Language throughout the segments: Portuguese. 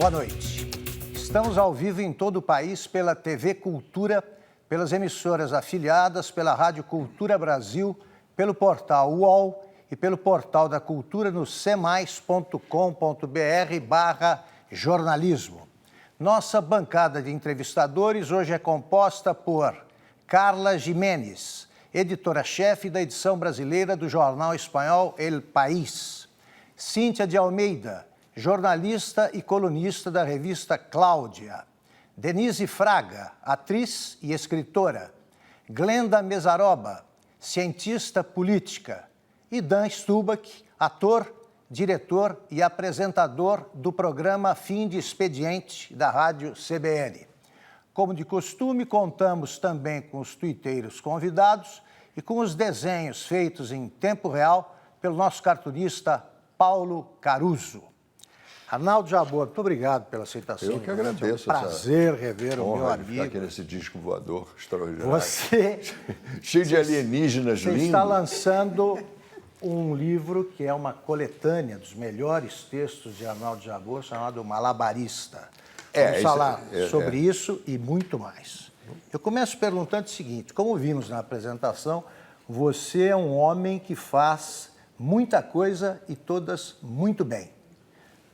Boa noite. Estamos ao vivo em todo o país pela TV Cultura, pelas emissoras afiliadas, pela Rádio Cultura Brasil, pelo portal UOL e pelo portal da Cultura no cmais.com.br/jornalismo. Nossa bancada de entrevistadores hoje é composta por Carla Giménez, editora-chefe da edição brasileira do jornal espanhol El País. Cíntia de Almeida, jornalista e colunista da revista Cláudia. Denise Fraga, atriz e escritora. Glenda Mesaroba, cientista política. E Dan Stubach, ator, diretor e apresentador do programa Fim de Expediente da Rádio CBN. Como de costume, contamos também com os tuiteiros convidados e com os desenhos feitos em tempo real pelo nosso cartunista Paulo Caruso. Arnaldo Jabor, muito obrigado pela aceitação. Eu que agradeço. É um prazer rever o meu amigo. Ficar aqui nesse disco voador extraordinário. Você... cheio de alienígenas lindos. Você está lançando um livro que é uma coletânea dos melhores textos de Arnaldo Jabor, chamado Malabarista. Vamos falar sobre isso e muito mais. Eu começo perguntando o seguinte: como vimos na apresentação, você é um homem que faz muita coisa e todas muito bem.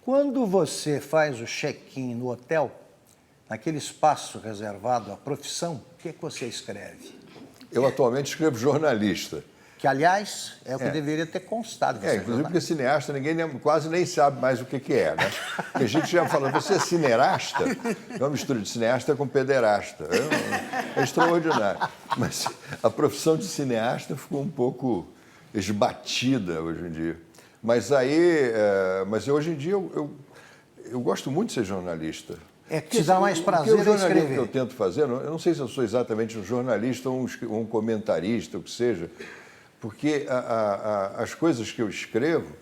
Quando você faz o check-in no hotel, naquele espaço reservado à profissão, o que é que você escreve? Eu atualmente escrevo jornalista. Que, aliás, é o que deveria ter constado. Inclusive porque cineasta ninguém quase nem sabe mais o que é, né? Porque a gente já falou, você é cineasta? É uma mistura de cineasta com pederasta. É extraordinário. Mas a profissão de cineasta ficou um pouco esbatida hoje em dia. Mas hoje em dia eu gosto muito de ser jornalista. É que te dá mais prazer em escrever. Que eu tento fazer, eu não sei se eu sou exatamente um jornalista ou um comentarista, o que seja, porque as coisas que eu escrevo,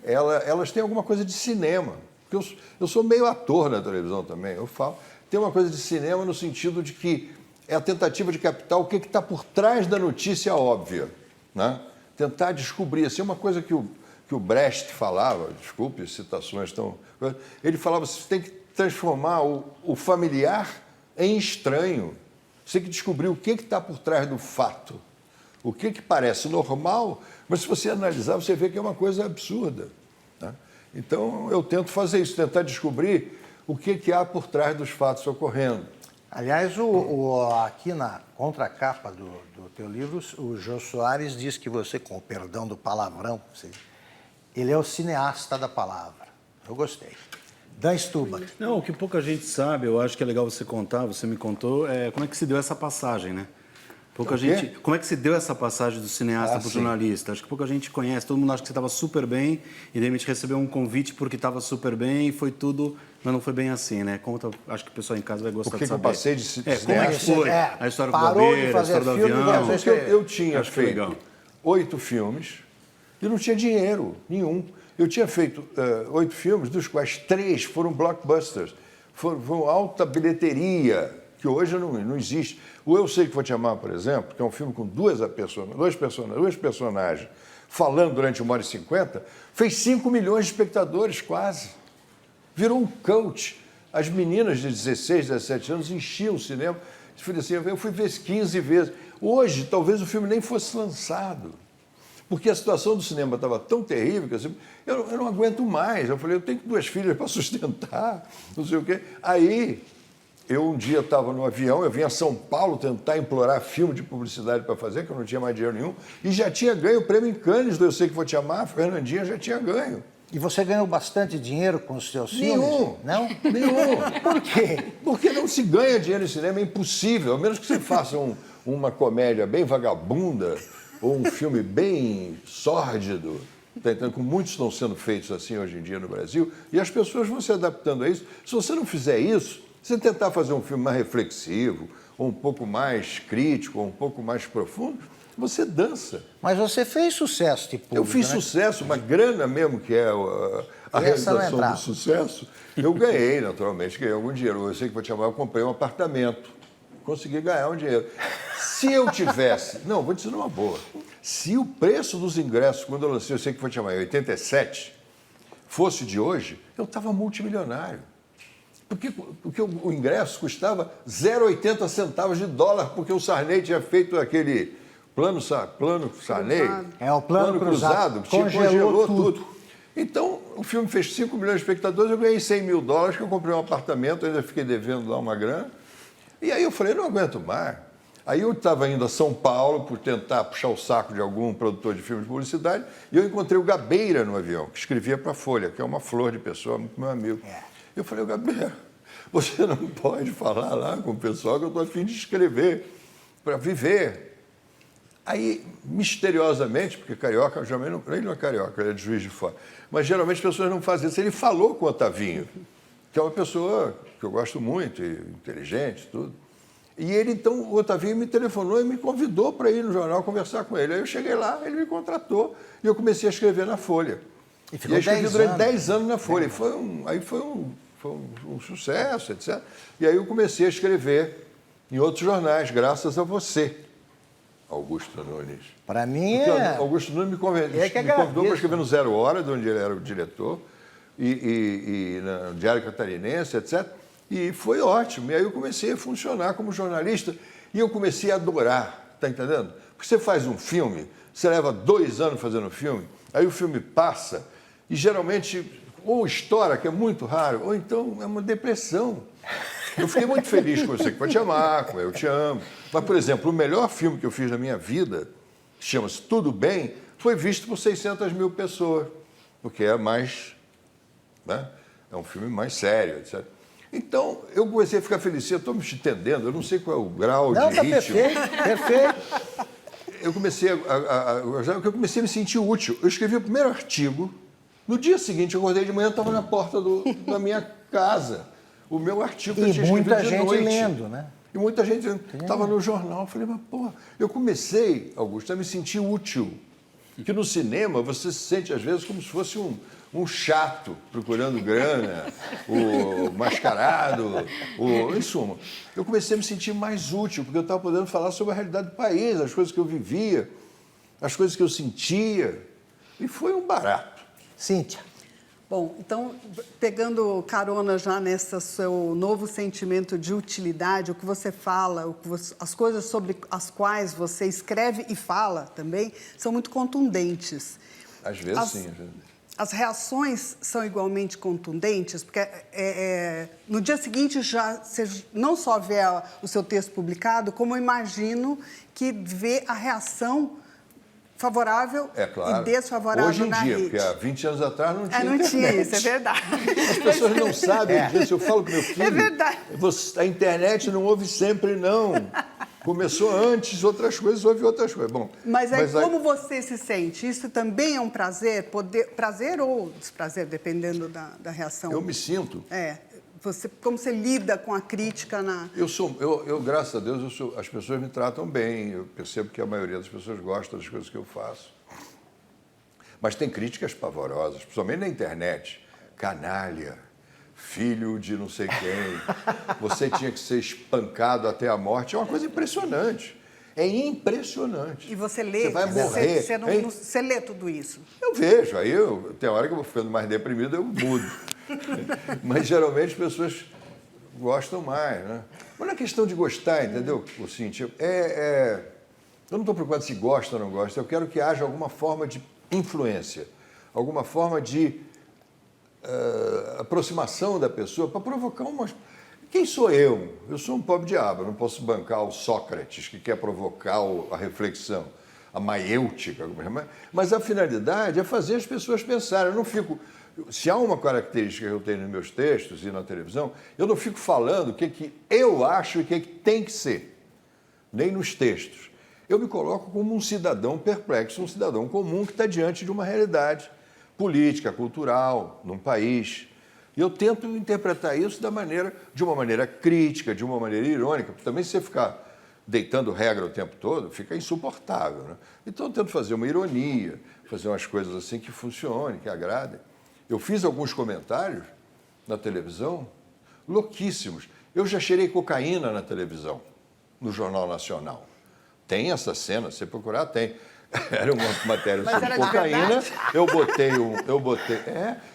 elas têm alguma coisa de cinema. Porque eu sou meio ator na televisão também, eu falo. Tem uma coisa de cinema no sentido de que é a tentativa de captar o que está por trás da notícia óbvia, né? Tentar descobrir, assim, uma coisa que o Brecht falava, desculpe, citações tão... Ele falava, você tem que transformar o familiar em estranho. Você tem que descobrir o que está por trás do fato. O que parece normal, mas se você analisar, você vê que é uma coisa absurda. Né? Então, eu tento fazer isso, tentar descobrir o que há por trás dos fatos ocorrendo. Aliás, aqui na contracapa do teu livro, o Jô Soares diz que você, com o perdão do palavrão, ele é o cineasta da palavra. Eu gostei. Dan Stubach. Não, o que pouca gente sabe, eu acho que é legal você contar, você me contou, como é que se deu essa passagem, né? Pouca gente, como é que se deu essa passagem do cineasta para o jornalista? Acho que pouca gente conhece, todo mundo acha que você estava super bem e de repente recebeu um convite porque estava super bem e foi tudo, mas não foi bem assim, né? Conta, acho que o pessoal em casa vai gostar de saber. Por que eu passei de cineasta? Como é que foi? A história do bombeiro, a história do avião. Eu tinha feito 8 filmes e não tinha dinheiro nenhum. Eu tinha feito 8 filmes, dos quais 3 foram blockbusters, foram alta bilheteria, que hoje não existe. O Eu Sei Que Vou Te Amar, por exemplo, que é um filme com duas personagens falando durante 1h50, fez 5 milhões de espectadores, quase. Virou um cult. As meninas de 16, 17 anos enchiam o cinema. Eu fui ver 15 vezes. Hoje, talvez o filme nem fosse lançado. Porque a situação do cinema estava tão terrível que assim, eu não aguento mais. Eu falei, eu tenho 2 filhas para sustentar, não sei o quê. Aí, eu um dia estava no avião, eu vim a São Paulo tentar implorar filme de publicidade para fazer, que eu não tinha mais dinheiro nenhum, e já tinha ganho o prêmio em Cannes do Eu Sei Que Vou Te Amar, a Fernandinha já tinha ganho. E você ganhou bastante dinheiro com os seus filmes? Não? Nenhum. Por quê? Porque não se ganha dinheiro em cinema, é impossível. A menos que você faça uma comédia bem vagabunda, ou um filme bem sórdido, tá entendendo? Como muitos estão sendo feitos assim hoje em dia no Brasil, e as pessoas vão se adaptando a isso. Se você não fizer isso, se você tentar fazer um filme mais reflexivo, ou um pouco mais crítico, ou um pouco mais profundo, você dança. Mas você fez sucesso de público, Eu fiz sucesso, uma grana mesmo, que é a realização do sucesso. Eu ganhei, naturalmente, ganhei algum dinheiro. Eu sei que vou te chamar, eu comprei um apartamento. Consegui ganhar um dinheiro. Se eu tivesse... Não, vou dizer uma boa. Se o preço dos ingressos, quando eu lancei, eu sei que vou te chamar, em 87, fosse de hoje, eu estava multimilionário. Porque o ingresso custava 0,80 centavos de dólar, porque o Sarney tinha feito aquele plano Sarney. É, o plano cruzado, que congelou tudo. Então, o filme fez 5 milhões de espectadores, eu ganhei $100 mil, que eu comprei um apartamento, ainda fiquei devendo lá uma grana. E aí eu falei, não aguento mais. Aí eu estava indo a São Paulo por tentar puxar o saco de algum produtor de filmes de publicidade, e eu encontrei o Gabeira no avião, que escrevia para a Folha, que é uma flor de pessoa, muito meu amigo. Eu falei, Gabeira, você não pode falar lá com o pessoal que eu estou a fim de escrever, para viver. Aí, misteriosamente, porque carioca, ele não é carioca, ele é de Juiz de Fora, mas geralmente as pessoas não fazem isso. Ele falou com o Otavinho, que é uma pessoa que eu gosto muito, inteligente, tudo. E ele, então, o Otavinho me telefonou e me convidou para ir no jornal conversar com ele. Aí eu cheguei lá, ele me contratou e eu comecei a escrever na Folha. E ficou escrevi 10 durante anos. 10 anos na Folha. Foi um sucesso, etc. E aí eu comecei a escrever em outros jornais, graças a você, Augusto Nunes. Para mim Porque é... Augusto Nunes me convidou para escrever no Zero Hora, de onde ele era o diretor, e no Diário Catarinense, etc. E foi ótimo. E aí eu comecei a funcionar como jornalista e eu comecei a adorar, tá entendendo? Porque você faz um filme, você leva 2 anos fazendo um filme, aí o filme passa e geralmente ou estoura, que é muito raro, ou então é uma depressão. Eu fiquei muito feliz com você, que pode te amar, como eu te amo. Mas, por exemplo, o melhor filme que eu fiz na minha vida, que chama-se Tudo Bem, foi visto por 600 mil pessoas, porque é mais, né? É um filme mais sério, etc. Então, eu comecei a ficar feliz. Eu estou me entendendo, eu não sei qual é o grau Não, de tá ritmo. perfeito. Eu comecei eu comecei a me sentir útil. Eu escrevi o primeiro artigo, no dia seguinte, eu acordei de manhã, estava na porta da minha casa. O meu artigo que eu tinha escrito muita de gente noite. lendo, né? E muita gente estava no jornal. Eu falei, mas porra, eu comecei, Augusto, a me sentir útil. Que no cinema você se sente, às vezes, como se fosse um chato procurando grana, o mascarado, em suma. Eu comecei a me sentir mais útil, porque eu estava podendo falar sobre a realidade do país, as coisas que eu vivia, as coisas que eu sentia. E foi um barato. Cíntia. Bom, então, pegando carona já nesse seu novo sentimento de utilidade, o que você fala, as coisas sobre as quais você escreve e fala também, são muito contundentes. Às vezes, sim. As reações são igualmente contundentes, porque no dia seguinte já você não só vê o seu texto publicado, como eu imagino que vê a reação favorável e desfavorável hoje em na dia, rede. Porque há 20 anos atrás não tinha não internet. tinha isso, é verdade. As pessoas não sabem disso. Eu falo com meu filho. É verdade. A internet não houve sempre, não. Começou antes, outras coisas, houve outras coisas. Bom, mas como você se sente? Isso também é um prazer? Prazer ou desprazer, dependendo da reação. Eu me sinto... Como você lida com a crítica na... Eu graças a Deus, as pessoas me tratam bem. Eu percebo que a maioria das pessoas gosta das coisas que eu faço. Mas tem críticas pavorosas, principalmente na internet. Canalha, filho de não sei quem, você tinha que ser espancado até a morte. É uma coisa impressionante. É impressionante. E você lê? Você vai morrer. Você lê tudo isso? Eu vejo. Aí tem hora que eu vou ficando mais deprimido, eu mudo. Mas geralmente as pessoas gostam mais, né? Mas não é questão de gostar, entendeu, Cíntia? Eu não estou preocupado se gosta ou não gosta. Eu quero que haja alguma forma de influência, alguma forma de aproximação da pessoa para provocar umas... Quem sou eu? Eu sou um pobre diabo, eu não posso bancar o Sócrates, que quer provocar a reflexão, a maiêutica, mas a finalidade é fazer as pessoas pensarem. Eu não fico... Se há uma característica que eu tenho nos meus textos e na televisão, eu não fico falando o que eu acho e o que tem que ser, nem nos textos. Eu me coloco como um cidadão perplexo, um cidadão comum que está diante de uma realidade política, cultural, num país. E eu tento interpretar isso de uma maneira crítica, de uma maneira irônica, porque também se você ficar deitando regra o tempo todo, fica insuportável, né? Então eu tento fazer uma ironia, fazer umas coisas assim que funcionem, que agradem. Eu fiz alguns comentários na televisão louquíssimos. Eu já cheirei cocaína na televisão, no Jornal Nacional. Tem essa cena, se você procurar, tem. Era uma matéria Mas sobre era de cocaína. verdade?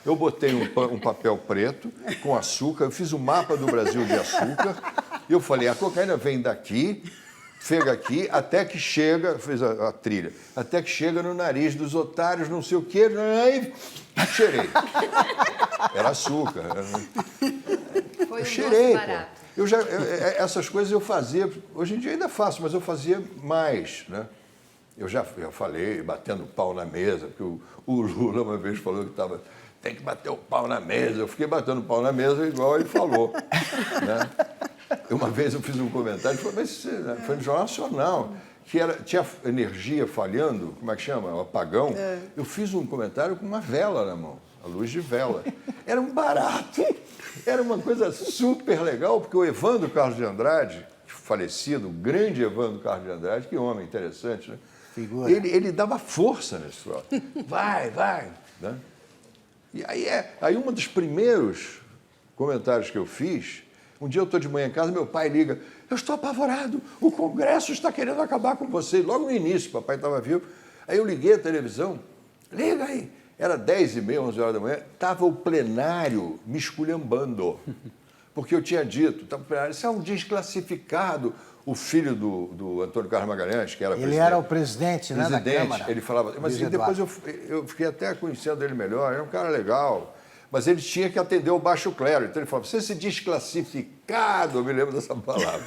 Eu botei um papel preto com açúcar. Eu fiz o mapa do Brasil de açúcar. E eu falei, a cocaína vem daqui, chega aqui, até que chega, fiz a trilha, até que chega no nariz dos otários, não sei o quê, aí cheirei. Era açúcar. Foi Eu um cheirei, doce pô. barato. Essas coisas eu fazia, hoje em dia ainda faço, mas eu fazia mais, né? Eu já falei, batendo pau na mesa, porque o Lula uma vez falou que tem que bater o pau na mesa. Eu fiquei batendo pau na mesa igual ele falou, né? Uma vez eu fiz um comentário, foi no Jornal Nacional, que tinha energia falhando, como é que chama? O apagão. Eu fiz um comentário com uma vela na mão, a luz de vela. Era um barato, era uma coisa super legal, porque o Evandro Carlos de Andrade, falecido, o grande Evandro Carlos de Andrade, que homem interessante, né? Figura. Ele dava força nesse troço. Vai, né? E aí um dos primeiros comentários que eu fiz, um dia eu estou de manhã em casa, meu pai liga, eu estou apavorado, o Congresso está querendo acabar com você. Logo no início, papai estava vivo. Aí eu liguei a televisão, liga aí. Era 10h30, 11 horas da manhã, estava o plenário me esculhambando. Porque eu tinha dito, estava o plenário, isso é um desclassificado. O filho do Antônio Carlos Magalhães, que era Ele era o presidente, né, da Câmara. Ele falava, mas depois eu fiquei até conhecendo ele melhor, era um cara legal, mas ele tinha que atender o baixo clero. Então ele falava, você se desclassificado, eu me lembro dessa palavra.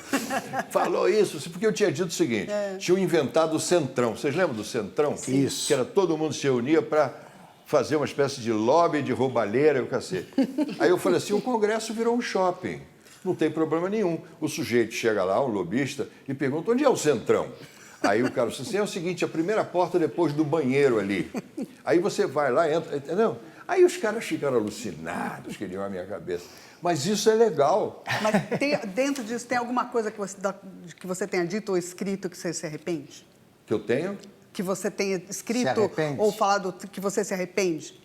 Falou isso, porque eu tinha dito o seguinte, tinham inventado o Centrão. Vocês lembram do Centrão? Isso. Que era todo mundo se reunia para fazer uma espécie de lobby, de roubalheira e o cacete. Aí eu falei assim, o Congresso virou um shopping. Não tem problema nenhum. O sujeito chega lá, um lobista, e pergunta, onde é o Centrão? Aí o cara diz assim, é o seguinte, a primeira porta depois do banheiro ali. Aí você vai lá, entra, entendeu? Aí os caras ficaram alucinados, queriam a minha cabeça. Mas isso é legal. Mas dentro disso, tem alguma coisa que você tenha dito ou escrito que você se arrepende? Que eu tenho? Que você tenha Se escrito arrepende? ou falado que você se arrepende?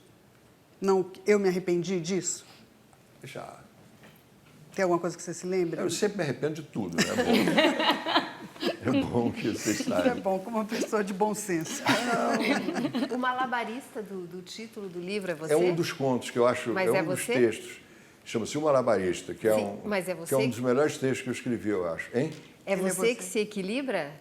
Não, eu me arrependi disso? Já. Tem alguma coisa que você se lembra? Eu sempre me arrependo de tudo, né? É bom que vocês Isso é saibam. bom, como uma pessoa de bom senso. O malabarista do título do livro é você? É um dos contos que eu acho, Mas é é um dos você? textos. Chama-se O Malabarista, que é, Sim, mas é que é você? um dos melhores textos que eu escrevi, eu acho. Hein? É Ele é você você. que se equilibra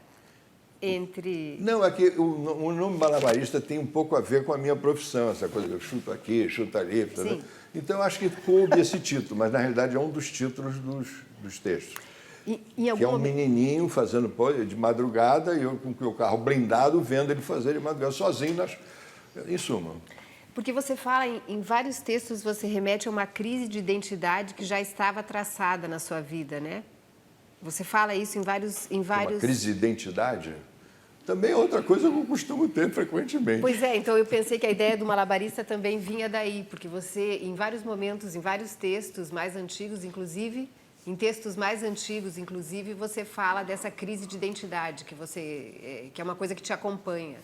entre... Não, é que o nome malabarista tem um pouco a ver com a minha profissão, essa coisa que eu chuto aqui, chuto ali. Entendeu? Sim. Então, eu acho que coube esse título, mas na realidade é um dos títulos dos textos. Em algum Que é um momento... menininho fazendo de madrugada e eu com o carro blindado vendo ele fazer de madrugada, sozinho, em suma. Porque você fala, em vários textos, você remete a uma crise de identidade que já estava traçada na sua vida, né? Você fala isso em vários... Uma crise de identidade também é outra coisa que eu costumo ter frequentemente. Pois é, então eu pensei que a ideia do malabarista também vinha daí, porque você, em vários momentos, em vários textos mais antigos, inclusive, em textos mais antigos, inclusive, você fala dessa crise de identidade, que é uma coisa que te acompanha.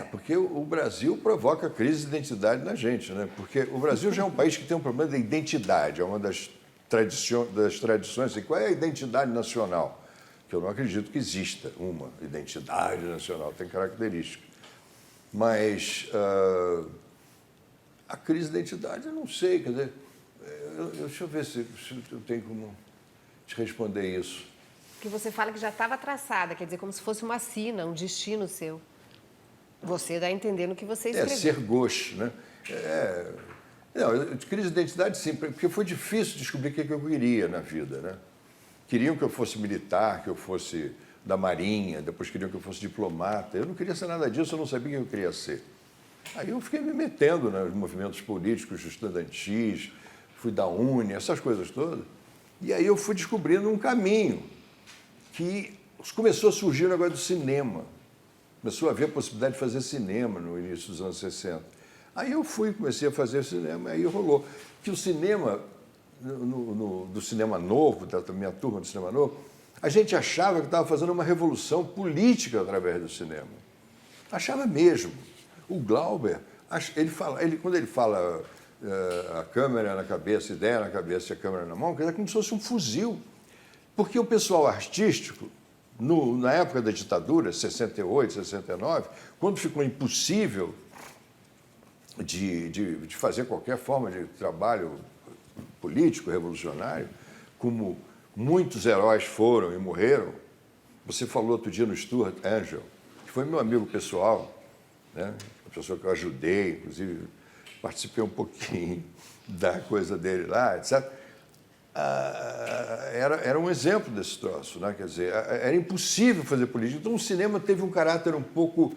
Porque o Brasil provoca crise de identidade na gente, né? Porque o Brasil já é um país que tem um problema de identidade, é uma das tradições. E qual é a identidade nacional? Que eu não acredito que exista uma identidade nacional, tem características. Mas a crise de identidade, eu não sei, quer dizer, deixa eu ver se eu tenho como te responder isso. Porque você fala que já estava traçada, quer dizer, como se fosse uma sina, um destino seu. Você dá a entender no que você escreveu. Ser gauche, né? Não, crise de identidade, sim, porque foi difícil descobrir o que eu queria na vida, né? Queriam que eu fosse militar, que eu fosse da Marinha, depois queriam que eu fosse diplomata. Eu não queria ser nada disso, eu não sabia o que eu queria ser. Aí eu fiquei me metendo nos movimentos políticos estudantis, fui da UNE, essas coisas todas. E aí eu fui descobrindo um caminho que começou a surgir o negócio do cinema. Começou a haver a possibilidade de fazer cinema no início dos anos 60. Aí eu comecei a fazer cinema, aí rolou. Que o cinema, do cinema novo, da minha turma do cinema novo, a gente achava que estava fazendo uma revolução política através do cinema. Achava mesmo. O Glauber, quando ele fala a câmera na cabeça, a ideia na cabeça e a câmera na mão, quer dizer, como se fosse um fuzil. Porque o pessoal artístico, Na época da ditadura, 68, 69, quando ficou impossível de fazer qualquer forma de trabalho político, revolucionário, como muitos heróis foram e morreram. Você falou outro dia no Stuart Angel, que foi meu amigo pessoal, né? Uma pessoa que eu ajudei, inclusive participei um pouquinho da coisa dele lá, etc. Era um exemplo desse troço, né? Quer dizer, era impossível fazer política. Então o cinema teve um caráter um pouco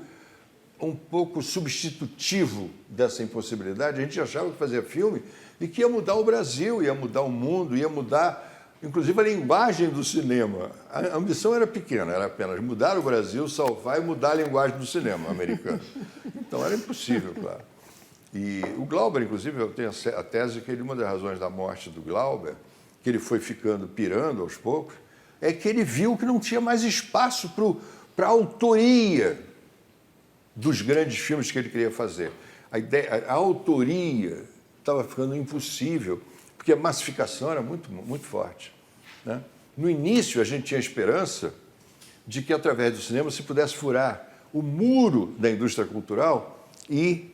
substitutivo dessa impossibilidade. A gente achava que fazia filme e que ia mudar o Brasil, ia mudar o mundo, ia mudar, inclusive, a linguagem do cinema. A ambição era pequena, era apenas mudar o Brasil, salvar e mudar a linguagem do cinema americano. Então era impossível, claro. E o Glauber, inclusive, eu tenho a tese que uma das razões da morte do Glauber, que ele foi ficando pirando aos poucos, é que ele viu que não tinha mais espaço para a autoria dos grandes filmes que ele queria fazer. A autoria estava ficando impossível, porque a massificação era muito, muito forte, né? No início, a gente tinha esperança de que, através do cinema, se pudesse furar o muro da indústria cultural e,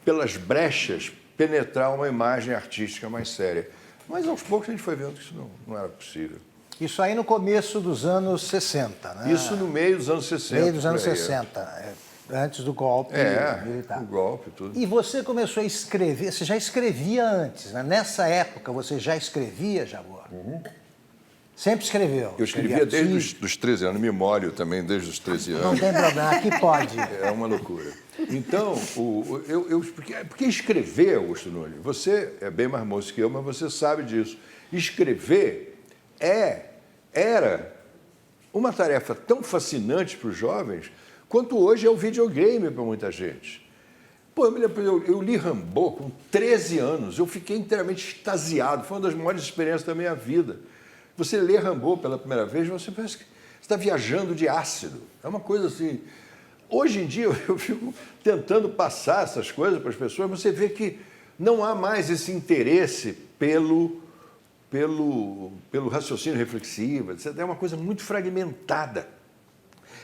pelas brechas, penetrar uma imagem artística mais séria. Mas, aos poucos, a gente foi vendo que isso não era possível. Isso aí no começo dos anos 60, né? Isso no meio dos anos 60. Meio dos anos 60, antes do golpe militar. O golpe e tudo. E você começou a escrever, você já escrevia antes, né? Nessa época você já escrevia, Jabor? Sempre escreveu? Eu escrevia desde os 13 anos, me molho também desde os 13 anos. Não tem problema, aqui pode. É uma loucura. Então, porque escrever, Augusto Nunes, você é bem mais moço que eu, mas você sabe disso. Escrever era uma tarefa tão fascinante para os jovens quanto hoje é o videogame para muita gente. Pô, eu li Rambo com 13 anos, eu fiquei inteiramente extasiado, foi uma das maiores experiências da minha vida. Você lê Rambo pela primeira vez, você parece que está viajando de ácido. É uma coisa assim. Hoje em dia, eu fico tentando passar essas coisas para as pessoas, você vê que não há mais esse interesse pelo raciocínio reflexivo, etc. É uma coisa muito fragmentada.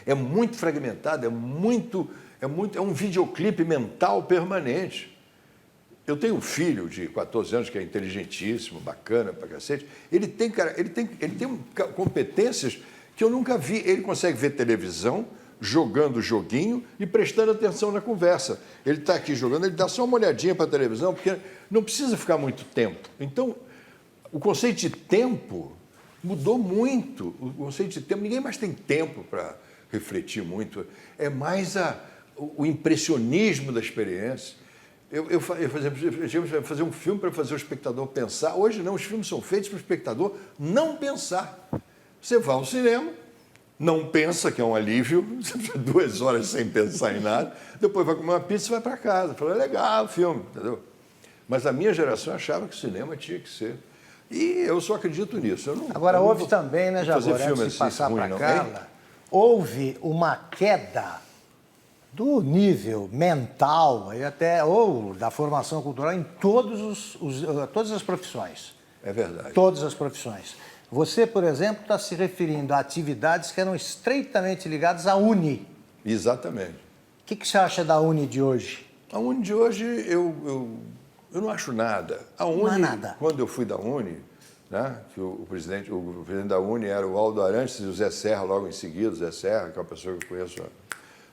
É muito fragmentado, é um videoclipe mental permanente. Eu tenho um filho de 14 anos que é inteligentíssimo, bacana pra cacete. Ele tem competências que eu nunca vi. Ele consegue ver televisão, jogando joguinho e prestando atenção na conversa. Ele está aqui jogando, ele dá só uma olhadinha para a televisão, porque não precisa ficar muito tempo. Então, o conceito de tempo mudou muito. O conceito de tempo, ninguém mais tem tempo para refletir muito, é mais o impressionismo da experiência. Eu fazer um filme para fazer o espectador pensar. Hoje não, os filmes são feitos para o espectador não pensar. Você vai ao cinema, não pensa, que é um alívio, 2 horas sem pensar em nada, depois vai comer uma pizza e vai para casa. Fala, legal o filme, entendeu? Mas a minha geração achava que o cinema tinha que ser. E eu só acredito nisso. Agora, houve também, né, Jabor, antes de passar para Carla, houve uma queda do nível mental e até ou da formação cultural em todas as profissões. É verdade. Todas as profissões. Você, por exemplo, está se referindo a atividades que eram estreitamente ligadas à Uni. Exatamente. O que você acha da Uni de hoje? A Uni de hoje, eu não acho nada. A Uni, não é nada. Quando eu fui da Uni, né, que o presidente da Uni era o Aldo Arantes e o Zé Serra logo em seguida, o Zé Serra, que é uma pessoa que eu conheço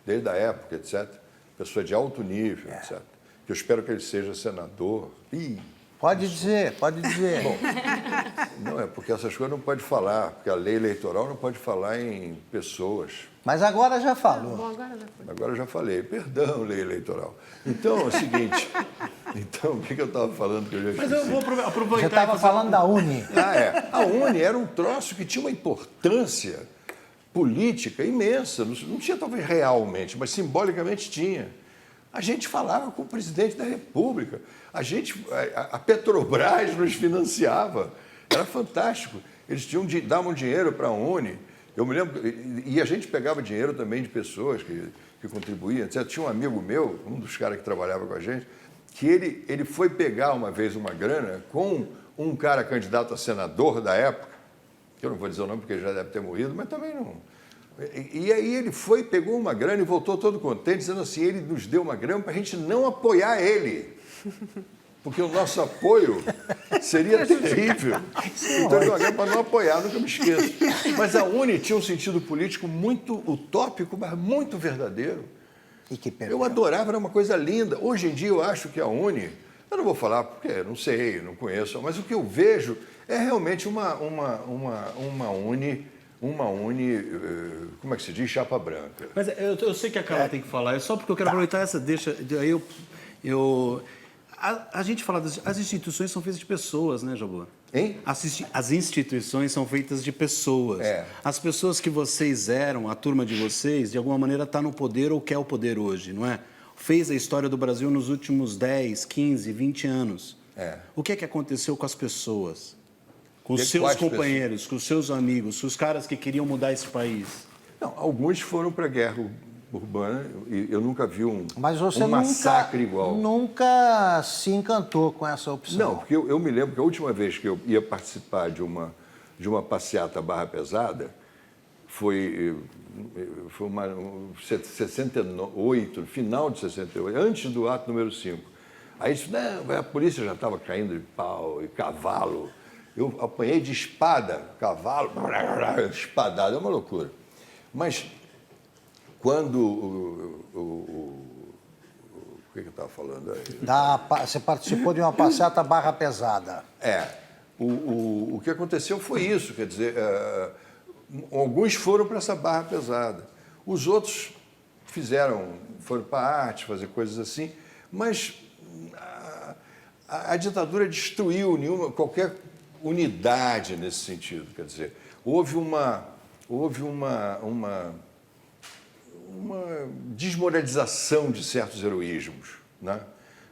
desde a época, etc. Pessoa de alto nível, etc. Que eu espero que ele seja senador. Pode dizer. Bom, não, é porque essas coisas não pode falar, porque a lei eleitoral não pode falar em pessoas. Mas agora já falou. Bom, agora já foi. Agora eu já falei, perdão, lei eleitoral. Então, é o seguinte, o que eu estava falando que eu já esqueci? Mas eu vou aproveitar. Você estava falando da Uni. A Uni era um troço que tinha uma importância política imensa. Não tinha talvez realmente, mas simbolicamente tinha. A gente falava com o presidente da República. A Petrobras nos financiava. Era fantástico. Eles davam dinheiro para a Uni. Eu me lembro, e a gente pegava dinheiro também de pessoas que contribuíam, etc. Tinha um amigo meu, um dos caras que trabalhava com a gente, que ele foi pegar uma vez uma grana com um cara candidato a senador da época, que eu não vou dizer o nome porque ele já deve ter morrido, mas também não. E aí ele foi, pegou uma grana e voltou todo contente, dizendo assim, ele nos deu uma grana para a gente não apoiar ele. Porque o nosso apoio seria terrível. Então ele deu uma grana para não apoiar, nunca me esqueço. Mas a UNE tinha um sentido político muito utópico, mas muito verdadeiro. E que perdeu. Eu adorava, era uma coisa linda. Hoje em dia eu acho que a UNE, eu não vou falar porque não sei, não conheço, mas o que eu vejo é realmente uma UNE, como é que se diz? Chapa branca. Mas eu sei que a Carla tem que falar, é só porque eu quero aproveitar essa deixa. Aí a gente fala as instituições são feitas de pessoas, né, Jabor? Hein? As instituições são feitas de pessoas. É. As pessoas que vocês eram, a turma de vocês, de alguma maneira está no poder ou quer o poder hoje, não é? Fez a história do Brasil nos últimos 10, 15, 20 anos. É. O que é que aconteceu com as pessoas? Com os Quais seus pessoas? companheiros, com os seus amigos, com os caras que queriam mudar esse país? Não, alguns foram para a guerra urbana e eu nunca vi Mas você um massacre igual. nunca se encantou com essa opção. Não, porque eu me lembro que a última vez que eu ia participar de uma passeata Barra Pesada foi 68, final de 68, antes do ato número 5. Aí disse, não, a polícia já estava caindo de pau e cavalo. Eu apanhei de espada, cavalo, espadada, é uma loucura. Mas quando o que eu estava falando aí? Você participou de uma passeata Barra Pesada. O que aconteceu foi isso, quer dizer, alguns foram para essa Barra Pesada, os outros foram para a arte, fazer coisas assim, mas a ditadura destruiu qualquer unidade nesse sentido, quer dizer, houve uma desmoralização de certos heroísmos, né?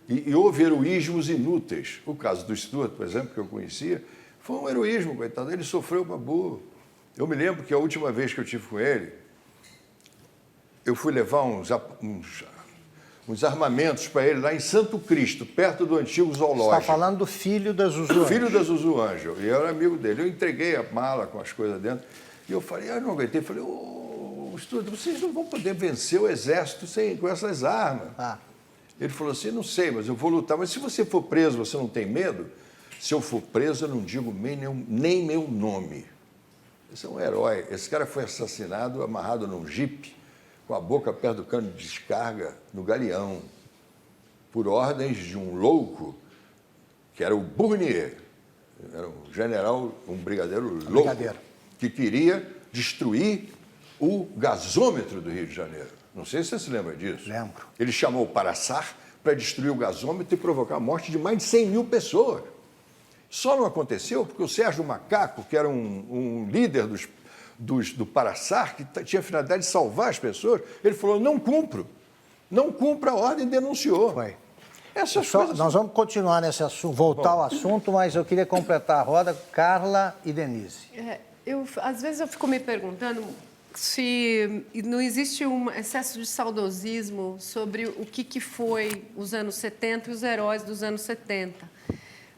E houve heroísmos inúteis. O caso do Stuart, por exemplo, que eu conhecia, foi um heroísmo, coitado, ele sofreu uma boa. Eu me lembro que a última vez que eu estive com ele, eu fui levar uns armamentos para ele lá em Santo Cristo, perto do antigo zoológico. Você está falando do filho da Zuzu Ângelo. Filho da Zuzu Ângelo, e eu era amigo dele. Eu entreguei a mala com as coisas dentro, e eu falei, eu não aguentei, falei, Stuart, vocês não vão poder vencer o exército com essas armas. Ele falou assim, não sei, mas eu vou lutar. Mas se você for preso, você não tem medo? Se eu for preso, eu não digo nem meu nome. Esse é um herói. Esse cara foi assassinado, amarrado num jipe, com a boca perto do cano de descarga, no Galeão, por ordens de um louco, que era o Bournier. Era um general, um brigadeiro louco, que queria destruir o gasômetro do Rio de Janeiro. Não sei se você se lembra disso. Lembro. Ele chamou o Paraçar para destruir o gasômetro e provocar a morte de mais de 100 mil pessoas. Só não aconteceu porque o Sérgio Macaco, que era um líder do Paraçar, que tinha a finalidade de salvar as pessoas, ele falou, não cumpro a ordem e denunciou. Foi. Essas coisas... Nós vamos continuar nesse assunto, voltar ao assunto, mas eu queria completar a roda, Carla e Denise. Às vezes eu fico me perguntando se não existe um excesso de saudosismo sobre o que foi os anos 70 e os heróis dos anos 70.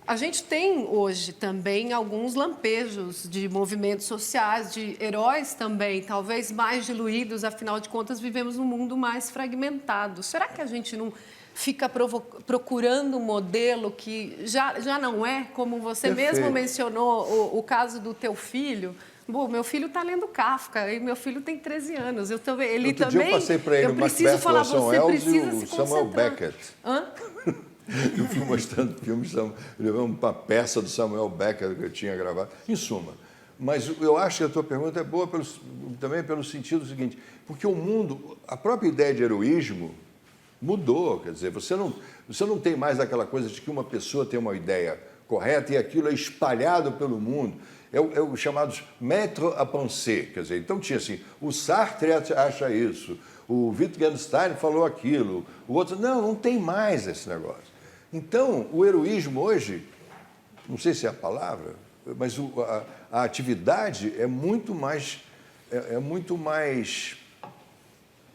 A gente tem hoje também alguns lampejos de movimentos sociais, de heróis também, talvez mais diluídos, afinal de contas vivemos num mundo mais fragmentado. Será que a gente não fica procurando um modelo que já não é, como você mesmo mencionou, o caso do teu filho? Bom, meu filho está lendo Kafka e meu filho tem 13 anos. Eu passei para ele o Macbeth, o Orson Welles e o Samuel Beckett. Hã? Eu fui mostrando filmes, levamos uma peça do Samuel Beckett que eu tinha gravado. Em suma, mas eu acho que a tua pergunta é boa também pelo sentido seguinte, porque o mundo, a própria ideia de heroísmo mudou, quer dizer, você não tem mais aquela coisa de que uma pessoa tem uma ideia correta e aquilo é espalhado pelo mundo. É o chamado maître à penser, quer dizer, então tinha assim, o Sartre acha isso, o Wittgenstein falou aquilo, o outro... Não tem mais esse negócio. Então, o heroísmo hoje, não sei se é a palavra, mas a atividade é muito mais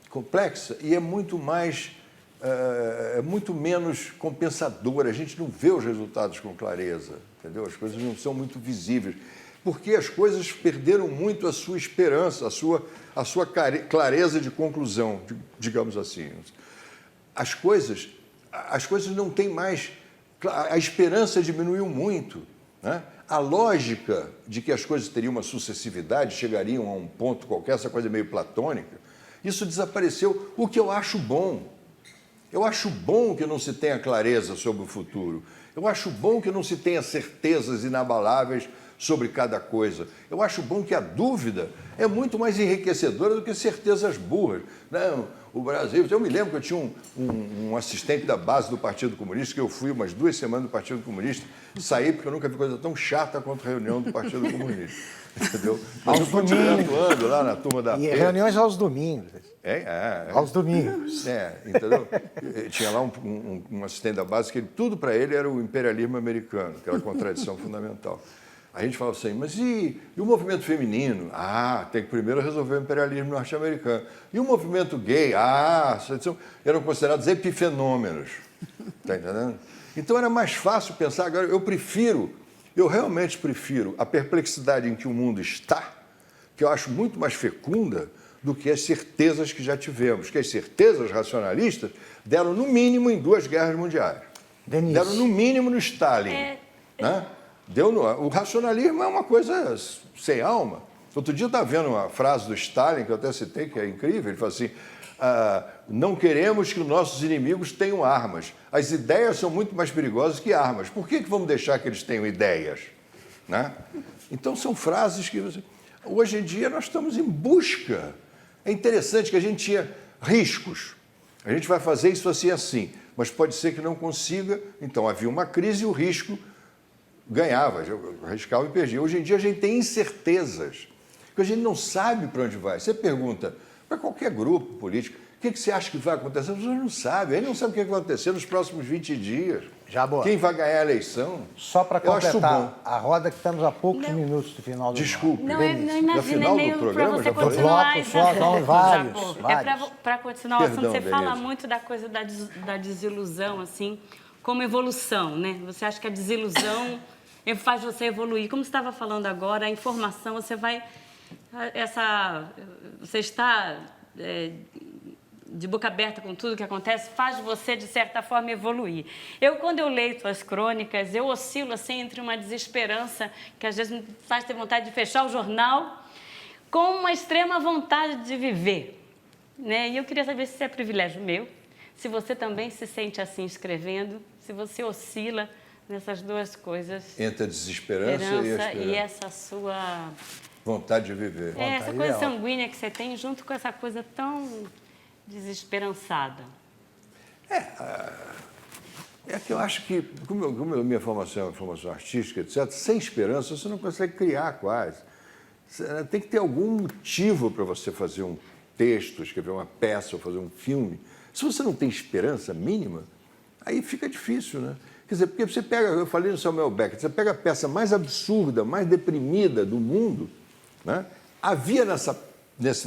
complexa e é muito menos compensadora. A gente não vê os resultados com clareza, entendeu? As coisas não são muito visíveis. porque as coisas perderam muito a sua esperança, a sua clareza de conclusão, digamos assim. As coisas não têm mais... A esperança diminuiu muito, né? A lógica de que as coisas teriam uma sucessividade, chegariam a um ponto qualquer, essa coisa meio platônica, isso desapareceu, o que eu acho bom. Eu acho bom que não se tenha clareza sobre o futuro. Eu acho bom que não se tenha certezas inabaláveis sobre cada coisa. Eu acho bom que a dúvida é muito mais enriquecedora do que certezas burras. Não, o Brasil... Eu me lembro que eu tinha um assistente da base do Partido Comunista, que eu fui umas 2 semanas do Partido Comunista, saí porque eu nunca vi coisa tão chata quanto a reunião do Partido Comunista. Entendeu? Mas eu continuei atuando lá na turma da... E reuniões aos domingos. Aos domingos. Entendeu? Tinha lá um assistente da base que tudo para ele era o imperialismo americano, aquela contradição fundamental. A gente falava assim, mas e o movimento feminino? Tem que primeiro resolver o imperialismo norte-americano. E o movimento gay? Eram considerados epifenômenos. Está entendendo? Então era mais fácil pensar. Agora, eu realmente prefiro a perplexidade em que o mundo está, que eu acho muito mais fecunda do que as certezas que já tivemos. Que as certezas racionalistas deram no mínimo em 2 guerras mundiais. Denise. Deram no mínimo no Stalin. Né? O racionalismo é uma coisa sem alma. Outro dia eu estava vendo uma frase do Stalin, que eu até citei, que é incrível. Ele fala assim, não queremos que os nossos inimigos tenham armas. As ideias são muito mais perigosas que armas. Por que vamos deixar que eles tenham ideias? Né? Então, são frases que... Hoje em dia, nós estamos em busca. É interessante que a gente tinha riscos. A gente vai fazer isso assim, assim. Mas pode ser que não consiga. Então, havia uma crise e o risco ganhava, arriscava e perdia. Hoje em dia a gente tem incertezas, porque a gente não sabe para onde vai. Você pergunta para qualquer grupo político, o que você acha que vai acontecer? As pessoas não sabem, ele não sabe o que vai acontecer nos próximos 20 dias. Quem vai ganhar a eleição? Só para completar a roda, que estamos a poucos minutos do final do Desculpe. Não imagina nem para você bloco continuar. só, são vários. É para continuar o assunto. Você Denise. fala muito da coisa da desilusão, assim, como evolução, né? Você acha que a desilusão faz você evoluir. Como você estava falando agora, a informação, você está de boca aberta com tudo que acontece, faz você, de certa forma, evoluir. Quando eu leio suas crônicas, eu oscilo assim entre uma desesperança, que às vezes me faz ter vontade de fechar o jornal, com uma extrema vontade de viver. Né? E eu queria saber se isso é privilégio meu, se você também se sente assim escrevendo, se você oscila nessas duas coisas. Entre a desesperança e a esperança. E essa sua... vontade de viver. Essa coisa sanguínea que você tem, junto com essa coisa tão desesperançada. É que eu acho que, como a minha formação é uma formação artística, etc., sem esperança você não consegue criar quase. Tem que ter algum motivo para você fazer um texto, escrever uma peça ou fazer um filme. Se você não tem esperança mínima, aí fica difícil, né? Quer dizer, porque você pega, eu falei no Samuel Beckett, você pega a peça mais absurda, mais deprimida do mundo, né? Havia nessa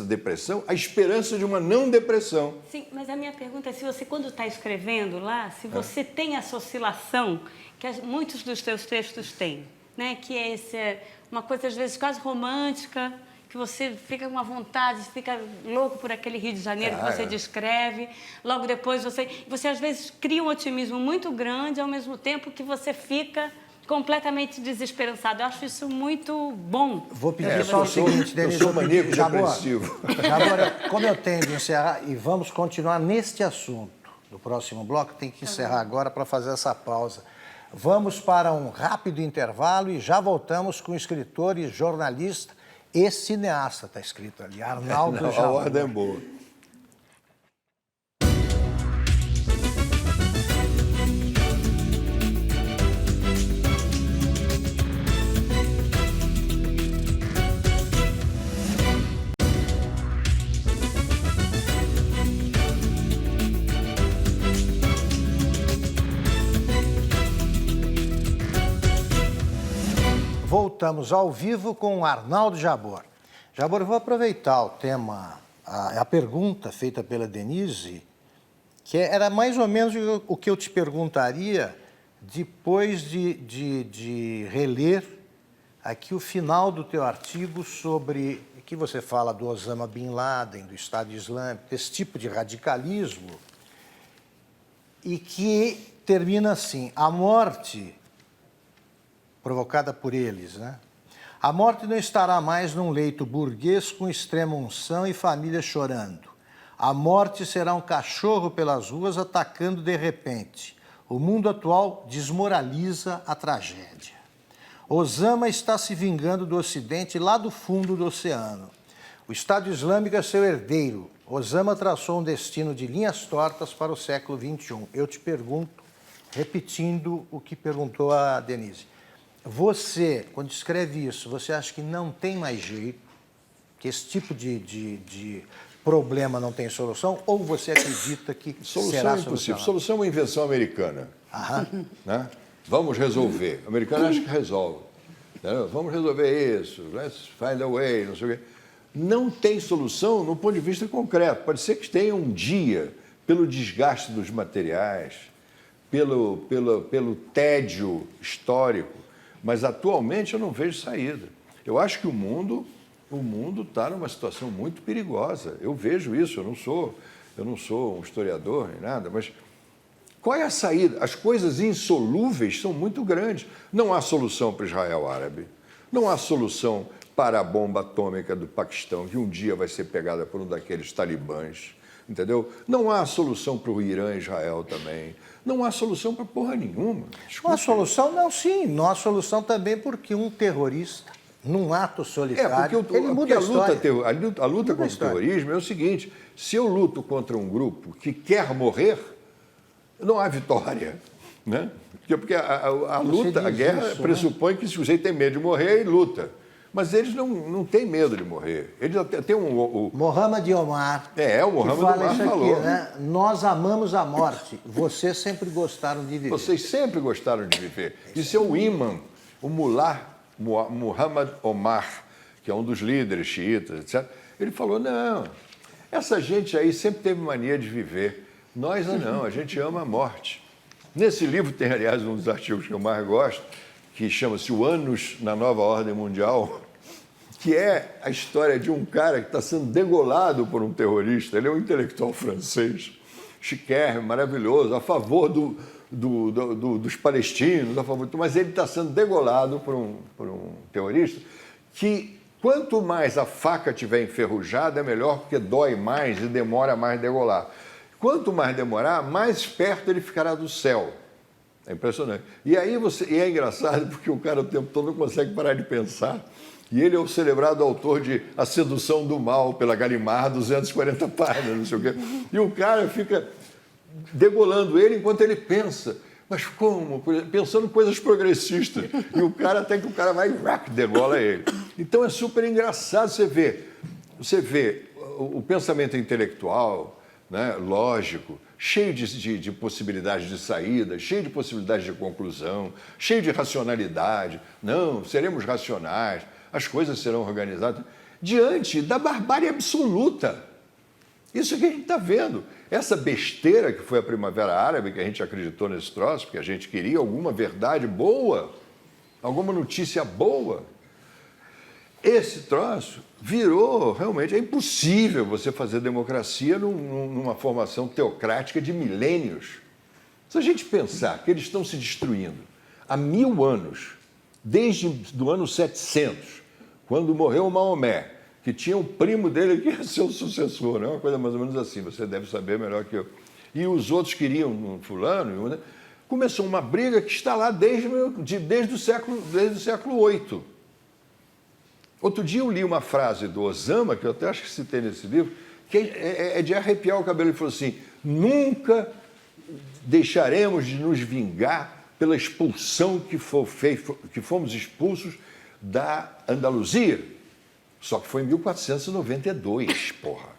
depressão a esperança de uma não depressão. Sim, mas a minha pergunta é se você, quando está escrevendo lá, se você tem essa oscilação que muitos dos teus textos têm, né? Que é uma coisa, às vezes, quase romântica, que você fica com uma vontade, fica louco por aquele Rio de Janeiro que você descreve. Logo depois, você às vezes cria um otimismo muito grande, ao mesmo tempo que você fica completamente desesperançado. Eu acho isso muito bom. Vou pedir só o seguinte, Denise. Eu sou maníaco depressivo. Jabor, como eu tenho de encerrar, e vamos continuar neste assunto no próximo bloco, tem que encerrar agora para fazer essa pausa. Vamos para um rápido intervalo e já voltamos com o escritor e jornalista e cineasta, está escrito ali, Arnaldo Jabor. A ordem é boa. Voltamos ao vivo com Arnaldo Jabor. Jabor, eu vou aproveitar o tema, a pergunta feita pela Denise, que era mais ou menos o que eu te perguntaria depois de reler aqui o final do teu artigo sobre... que você fala do Osama Bin Laden, do Estado Islâmico, desse tipo de radicalismo, e que termina assim: a morte provocada por eles, né? A morte não estará mais num leito burguês com extrema unção e família chorando. A morte será um cachorro pelas ruas atacando de repente. O mundo atual desmoraliza a tragédia. Osama está se vingando do Ocidente lá do fundo do oceano. O Estado Islâmico é seu herdeiro. Osama traçou um destino de linhas tortas para o século XXI. Eu te pergunto, repetindo o que perguntou a Denise, você, quando escreve isso, você acha que não tem mais jeito, que esse tipo de problema não tem solução, ou você acredita que Solução será é impossível. solucionado? Solução é uma invenção americana. Aham. Né? Vamos resolver. O americano acha que resolve. Entendeu? Vamos resolver isso. Let's find a way, não sei o quê. Não tem solução no ponto de vista concreto. Pode ser que tenha um dia, pelo desgaste dos materiais, pelo tédio histórico, mas atualmente eu não vejo saída. Eu acho que o mundo está numa situação muito perigosa. Eu vejo isso, eu não sou um historiador nem nada, mas qual é a saída? As coisas insolúveis são muito grandes. Não há solução para Israel árabe, não há solução para a bomba atômica do Paquistão, que um dia vai ser pegada por um daqueles talibãs, entendeu? Não há solução para o Irã e Israel também. Não há solução para porra nenhuma. Não há solução, não, sim. Não há solução também porque um terrorista, num ato solitário, ele muda a história. A luta contra o terrorismo é o seguinte: se eu luto contra um grupo que quer morrer, não há vitória, né? Porque a luta, a guerra isso, pressupõe, né, que se o sujeito tem medo de morrer, ele luta. Mas eles não têm medo de morrer. Eles até têm Mohamed Omar. O Mohamed Omar falou. Né? Nós amamos a morte. Vocês sempre gostaram de viver. Vocês sempre gostaram de viver. Isso é o imã, o mullah Muhammad Omar, que é um dos líderes xiitas, etc. Ele falou, não, essa gente aí sempre teve mania de viver. Nós não, a gente ama a morte. Nesse livro tem, aliás, um dos artigos que eu mais gosto, que chama-se O Anos na Nova Ordem Mundial, que é a história de um cara que está sendo degolado por um terrorista. Ele é um intelectual francês, chiquérrimo, maravilhoso, a favor dos palestinos, mas ele está sendo degolado por um terrorista que, quanto mais a faca estiver enferrujada, é melhor, porque dói mais e demora mais degolar. Quanto mais demorar, mais perto ele ficará do céu. É impressionante. E aí é engraçado porque o cara o tempo todo não consegue parar de pensar. E ele é o celebrado autor de A Sedução do Mal, pela Gallimard, 240 páginas, não sei o quê. E o cara fica degolando ele enquanto ele pensa. Mas como? Pensando em coisas progressistas. E o cara, até que o cara vai e degola ele. Então é super engraçado você vê o pensamento intelectual, né, lógico, cheio de possibilidades de saída, cheio de possibilidades de conclusão, cheio de racionalidade. Não, seremos racionais, as coisas serão organizadas diante da barbárie absoluta. Isso que a gente está vendo. Essa besteira que foi a Primavera Árabe, que a gente acreditou nesse troço, porque a gente queria alguma verdade boa, alguma notícia boa. Esse troço virou, realmente, é impossível você fazer democracia numa formação teocrática de milênios. Se a gente pensar que eles estão se destruindo há 1000 anos, desde do ano 700, quando morreu Maomé, que tinha um primo dele que ia ser o sucessor, né? Uma coisa mais ou menos assim, você deve saber melhor que eu. E os outros queriam um fulano, né? Começou uma briga que está lá desde o século VIII. Outro dia eu li uma frase do Osama, que eu até acho que citei nesse livro, que é de arrepiar o cabelo. Ele falou assim: nunca deixaremos de nos vingar pela expulsão que fomos expulsos da Andaluzia. Só que foi em 1492, porra.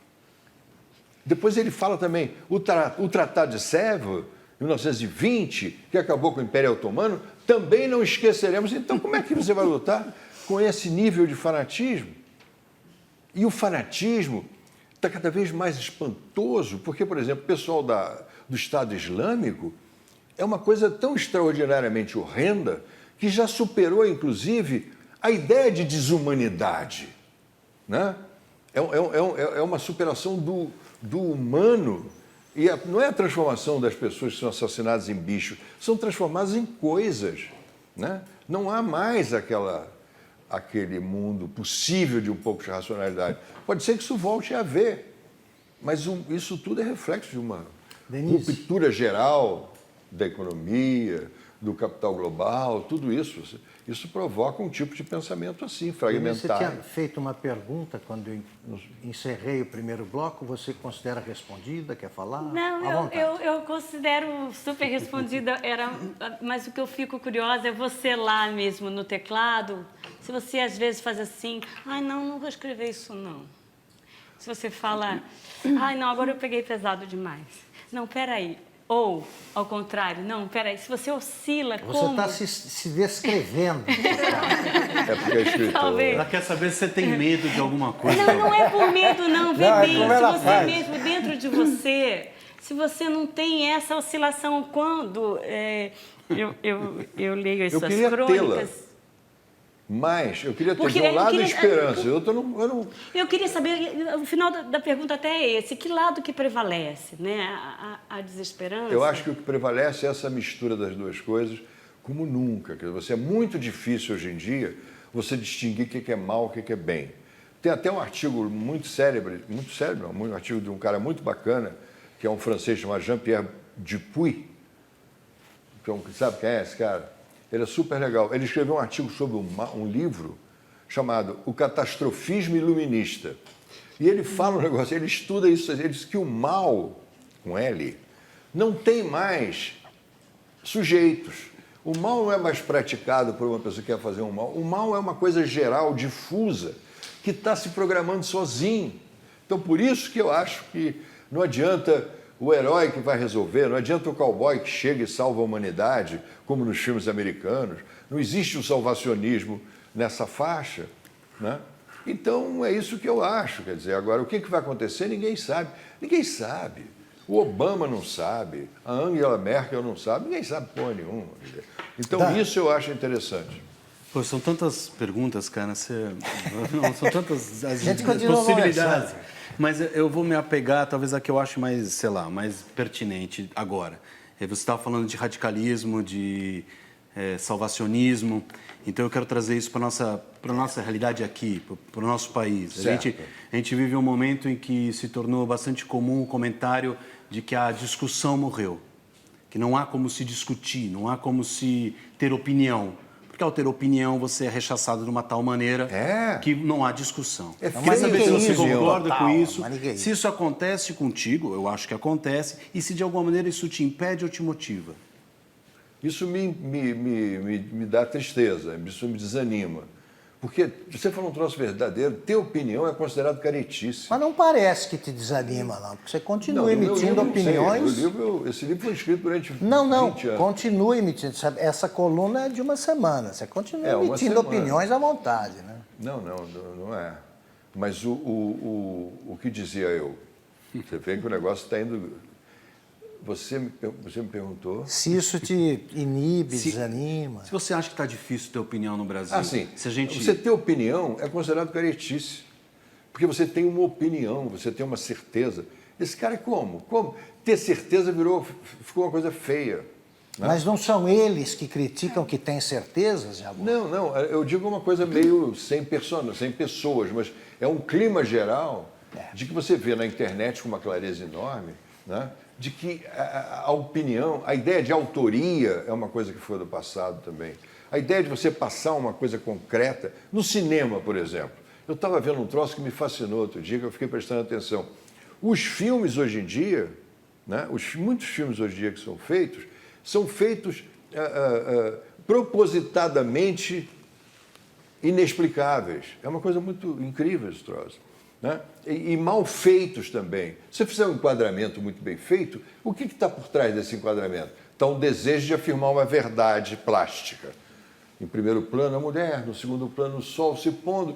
Depois ele fala também, o Tratado de Sèvres, em 1920, que acabou com o Império Otomano, também não esqueceremos. Então, como é que você vai lutar com esse nível de fanatismo? E o fanatismo está cada vez mais espantoso, porque, por exemplo, o pessoal do Estado Islâmico é uma coisa tão extraordinariamente horrenda que já superou, inclusive, A ideia de desumanidade, né? É uma superação do humano. E não é a transformação das pessoas que são assassinadas em bichos, são transformadas em coisas, né? Não há mais aquele mundo possível de um pouco de racionalidade. Pode ser que isso volte a haver, mas isso tudo é reflexo de uma ruptura geral da economia, do capital global, tudo isso. Isso provoca um tipo de pensamento assim, fragmentário. Você tinha feito uma pergunta quando eu encerrei o primeiro bloco, você considera respondida? Quer falar? Não, eu considero super respondida, mas o que eu fico curiosa é você lá mesmo no teclado, se você às vezes faz assim, ai não vou escrever isso não. Se você fala, ai não, agora eu peguei pesado demais. Não, peraí. Ou, ao contrário, não, peraí, se você oscila, você como? Você está se descrevendo. É porque é escritor. Talvez. Ela quer saber se você tem medo de alguma coisa. Não é por medo, não. Vê bem, como ela se você faz. mesmo, dentro de você, se você não tem essa oscilação quando eu leio essas queria crônicas... Mas eu queria ter Porque de um eu lado queria- esperança. Eu não... Eu queria saber, o final da pergunta até é esse, que lado que prevalece, né? A desesperança? Eu acho que o que prevalece é essa mistura das duas coisas, como nunca. Quer dizer, é muito difícil hoje em dia você distinguir o que é mal e o que é bem. Tem até um artigo muito célebre, um artigo de um cara muito bacana, que é um francês chamado Jean-Pierre Dupuy. Sabe quem é esse cara? Ele é super legal. Ele escreveu um artigo sobre um livro chamado O Catastrofismo Iluminista. E ele fala um negócio, ele estuda isso, ele diz que o mal, com L, não tem mais sujeitos. O mal não é mais praticado por uma pessoa que quer fazer um mal. O mal é uma coisa geral, difusa, que está se programando sozinho. Então, por isso que eu acho que não adianta o herói que vai resolver, não adianta o cowboy que chega e salva a humanidade, como nos filmes americanos. Não existe o salvacionismo nessa faixa, né? Então, é isso que eu acho. Quer dizer, agora, o que vai acontecer, ninguém sabe. Ninguém sabe. O Obama não sabe, a Angela Merkel não sabe, ninguém sabe porra nenhuma. Então, isso eu acho interessante. Pô, são tantas perguntas, cara. Não, são tantas as gente continua possibilidades. conversando. Mas eu vou me apegar, talvez, a que eu acho mais, sei lá, mais pertinente agora. Você estava falando de radicalismo, de salvacionismo. Então, eu quero trazer isso para a nossa realidade aqui, para o nosso país. A gente vive um momento em que se tornou bastante comum o comentário de que a discussão morreu, que não há como se discutir, não há como se ter opinião. Porque ao ter opinião, você é rechaçado de uma tal maneira que não há discussão. Mas saber se você concorda com isso, se isso acontece contigo, eu acho que acontece, e se de alguma maneira isso te impede ou te motiva. Isso me dá tristeza, isso me desanima. Porque você falou um troço verdadeiro, ter opinião é considerado caretice. Mas não parece que te desanima, não, porque você continua emitindo opiniões. Esse livro foi escrito durante 20 Não, anos. continua emitindo. Sabe? Essa coluna é de uma semana. Você continua emitindo opiniões à vontade, né? Não é. Mas o que dizia eu? Você vê que o negócio está indo... Você me perguntou... Se isso te inibe, desanima. Se você acha que está difícil ter opinião no Brasil... Sim. Se a gente... Você ter opinião é considerado caretice. Porque você tem uma opinião, você tem uma certeza. Esse cara é como? Como? Ter certeza ficou uma coisa feia. Né? Mas não são eles que criticam que têm certezas, Jabu? Não. Eu digo uma coisa meio sem pessoas, mas é um clima geral de que você vê na internet com uma clareza enorme, né? De que a opinião, a ideia de autoria é uma coisa que foi do passado também. A ideia de você passar uma coisa concreta, no cinema, por exemplo. Eu estava vendo um troço que me fascinou outro dia, que eu fiquei prestando atenção. Os filmes hoje em dia, né, muitos filmes hoje em dia que são feitos propositadamente inexplicáveis. É uma coisa muito incrível esse troço. Né? E mal feitos também. Se você fizer um enquadramento muito bem feito, o que está por trás desse enquadramento? Está um desejo de afirmar uma verdade plástica. Em primeiro plano, a mulher, no segundo plano, o sol se pondo.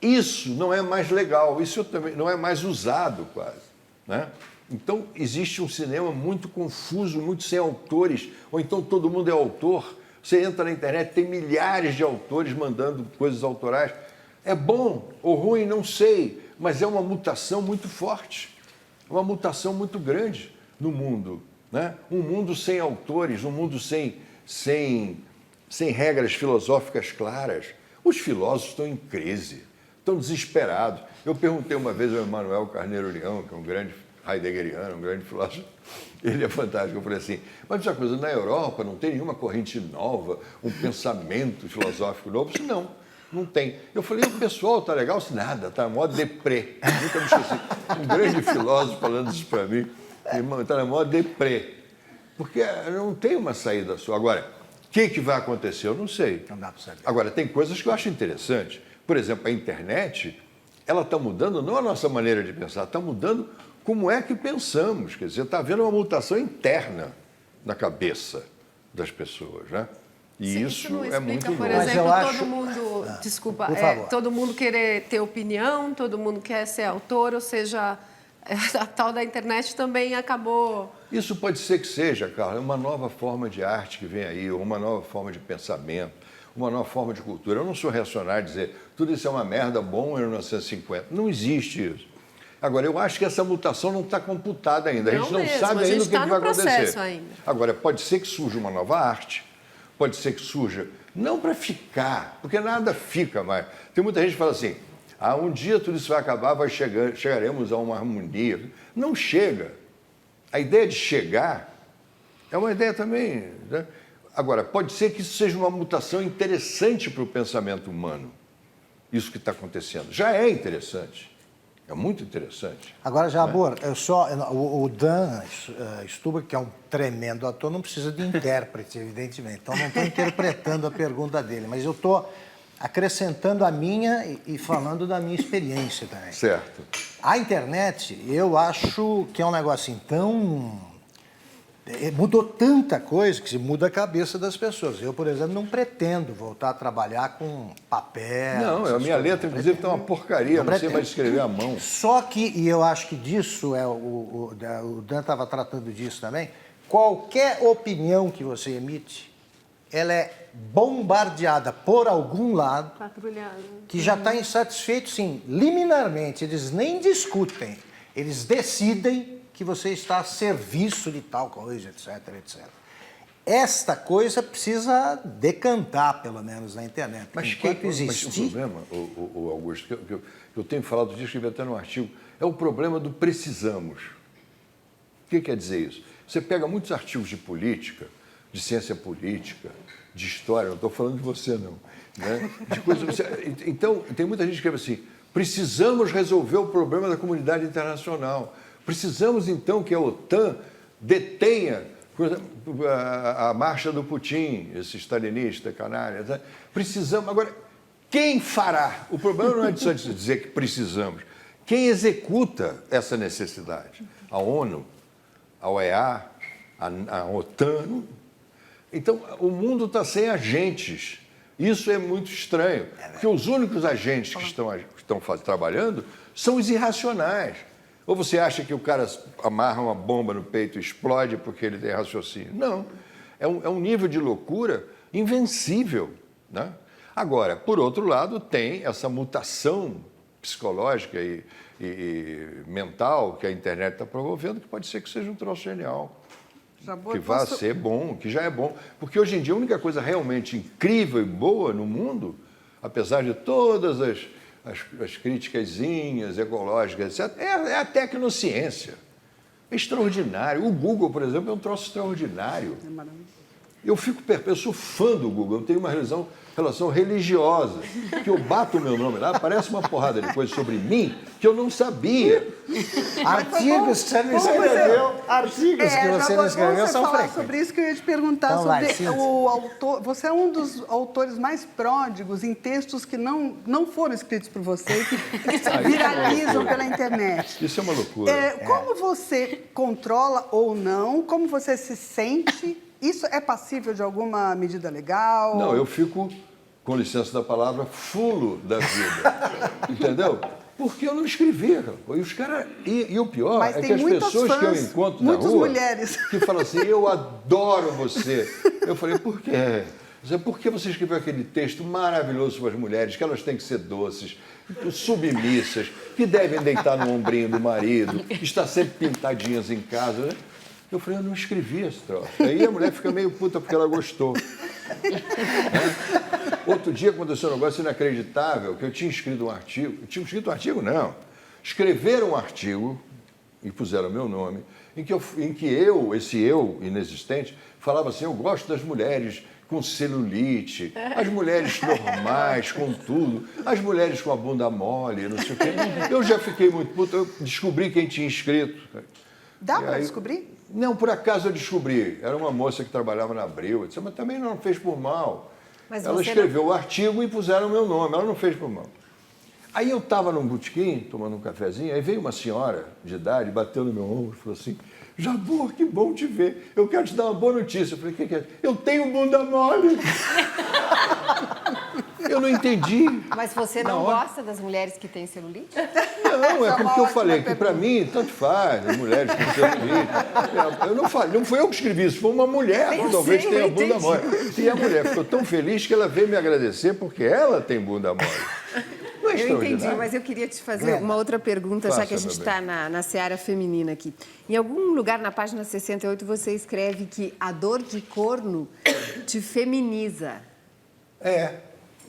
Isso não é mais legal, isso também não é mais usado quase. Né? Então, existe um cinema muito confuso, muito sem autores, ou então todo mundo é autor, Você entra na internet, tem milhares de autores mandando coisas autorais. É bom ou ruim, não sei, mas é uma mutação muito forte, uma mutação muito grande no mundo, né? Um mundo sem autores, um mundo sem regras filosóficas claras. Os filósofos estão em crise, estão desesperados. Eu perguntei uma vez ao Emmanuel Carneiro Leão, que é um grande heideggeriano, um grande filósofo, ele é fantástico. Eu falei assim, mas uma coisa, na Europa não tem nenhuma corrente nova, um pensamento filosófico novo? Eu disse, não tem. Eu falei, o pessoal está legal? Eu disse, nada, está na maior deprê. Nunca me esqueci. Um grande filósofo falando isso para mim, está na maior deprê. Porque não tem uma saída só. Agora, o que vai acontecer? Eu não sei. Não dá para saber. Agora, tem coisas que eu acho interessantes. Por exemplo, a internet, ela está mudando não a nossa maneira de pensar, está mudando como é que pensamos. Quer dizer, está havendo uma mutação interna na cabeça das pessoas, né? E isso não é muito explica, por novo. exemplo, Mas eu acho- todo mundo, desculpa, por favor. todo mundo querer ter opinião, todo mundo quer ser autor, ou seja, a tal da internet também acabou... Isso pode ser que seja, Carla, uma nova forma de arte que vem aí, ou uma nova forma de pensamento, uma nova forma de cultura. Eu não sou reacionário dizer tudo isso é uma merda, bom em 1950. Não existe isso. Agora, eu acho que essa mutação não está computada ainda. A Não gente não mesmo, sabe a gente ainda o que está vai no processo acontecer. ainda. Agora, pode ser que surja uma nova arte, pode ser que surja, não para ficar, porque nada fica mais. Tem muita gente que fala assim, um dia tudo isso vai acabar, chegaremos a uma harmonia. Não chega. A ideia de chegar é uma ideia também, né? Agora, pode ser que isso seja uma mutação interessante para o pensamento humano, isso que está acontecendo. Já é interessante, é muito interessante. Agora, Jabor, o Dan Stubach, que é um tremendo ator, não precisa de intérprete, evidentemente. Então, não estou interpretando a pergunta dele, mas eu estou acrescentando a minha e falando da minha experiência também. Certo. A internet, eu acho que é um negócio tão... Mudou tanta coisa que se muda a cabeça das pessoas. Eu, por exemplo, não pretendo voltar a trabalhar com papel. Não, a minha letra, inclusive, está uma porcaria, não sei mais escrever à mão. Só que, e eu acho que disso, o Dan estava tratando disso também, qualquer opinião que você emite, ela é bombardeada por algum lado que já está insatisfeito, sim, liminarmente. Eles nem discutem, eles decidem que você está a serviço de tal coisa, etc, etc. Esta coisa precisa decantar, pelo menos, na internet. Mas enquanto o existir... problema, o Augusto, que eu tenho falado disso, escrevi até no artigo, é o problema do precisamos. O que quer dizer isso? Você pega muitos artigos de política, de ciência política, de história, não estou falando de você, não. Né? De coisa, então, tem muita gente que escreve assim, precisamos resolver o problema da comunidade internacional. Precisamos, então, que a OTAN detenha a marcha do Putin, esse stalinista, canalha. Precisamos. Agora, quem fará? O problema não é só de dizer que precisamos. Quem executa essa necessidade? A ONU, a OEA, a OTAN. Então, o mundo está sem agentes. Isso é muito estranho, porque os únicos agentes que estão trabalhando são os irracionais. Ou você acha que o cara amarra uma bomba no peito e explode porque ele tem raciocínio? Não. É um nível de loucura invencível, né? Agora, por outro lado, tem essa mutação psicológica e mental que a internet está promovendo, que pode ser que seja um troço genial. Que vai ser bom, que já é bom. Porque hoje em dia a única coisa realmente incrível e boa no mundo, apesar de todas as criticazinhas ecológicas, etc., é a tecnociência. É extraordinário. O Google, por exemplo, é um troço extraordinário. É maravilhoso. Eu sou fã do Google, eu tenho uma relação religiosa, que eu bato o meu nome lá, aparece uma porrada de coisas sobre mim que eu não sabia. Artigos que você não escreveu, artigos que você não escreveu são falar frequentes. sobre isso que eu ia te perguntar, Então, sobre vai, o autor. Você é um dos autores mais pródigos em textos que não foram escritos por você e que viralizam pela internet. Isso é uma loucura. Como você controla ou não? Como você se sente? Isso é passível de alguma medida legal? Não, eu fico, com licença da palavra, fulo da vida. Entendeu? Porque eu não escrevia. E os caras. E o pior Mas é tem que as muitas pessoas que eu fãs, encontro na muitas rua. mulheres. Que falam assim, eu adoro você. Eu falei, por quê? Por que você escreveu aquele texto maravilhoso sobre as mulheres, que elas têm que ser doces, submissas, que devem deitar no ombrinho do marido, estar sempre pintadinhas em casa, né? Eu falei, eu não escrevi esse troço. Aí a mulher fica meio puta porque ela gostou. Outro dia aconteceu um negócio inacreditável, que eu tinha escrito um artigo. Eu tinha escrito um artigo, não. Escreveram um artigo, e puseram meu nome, em que esse eu inexistente, falava assim, eu gosto das mulheres com celulite, as mulheres normais, com tudo, as mulheres com a bunda mole, não sei o quê. Eu já fiquei muito puto, eu descobri quem tinha escrito. Dá para descobrir? Não, por acaso eu descobri. Era uma moça que trabalhava na Abril. Eu disse, mas também não fez por mal. Mas ela escreveu o artigo e puseram o meu nome. Ela não fez por mal. Aí eu estava num botequim, tomando um cafezinho, aí veio uma senhora de idade, bateu no meu ombro e falou assim, Jabor, que bom te ver. Eu quero te dar uma boa notícia. Eu falei, o que é? Eu tenho bunda mole. Eu não entendi. Mas você não gosta das mulheres que têm celulite? Não, é porque eu falei que para mim, tanto faz, as mulheres com celulite. Eu não falei, não foi eu que escrevi isso, foi uma mulher que talvez tenha bunda mole. E a mulher ficou tão feliz que ela veio me agradecer porque ela tem bunda mole. Não é Eu entendi, mas eu queria te fazer uma outra pergunta, já que a gente está na seara feminina aqui. Em algum lugar na página 68 você escreve que a dor de corno te feminiza. É.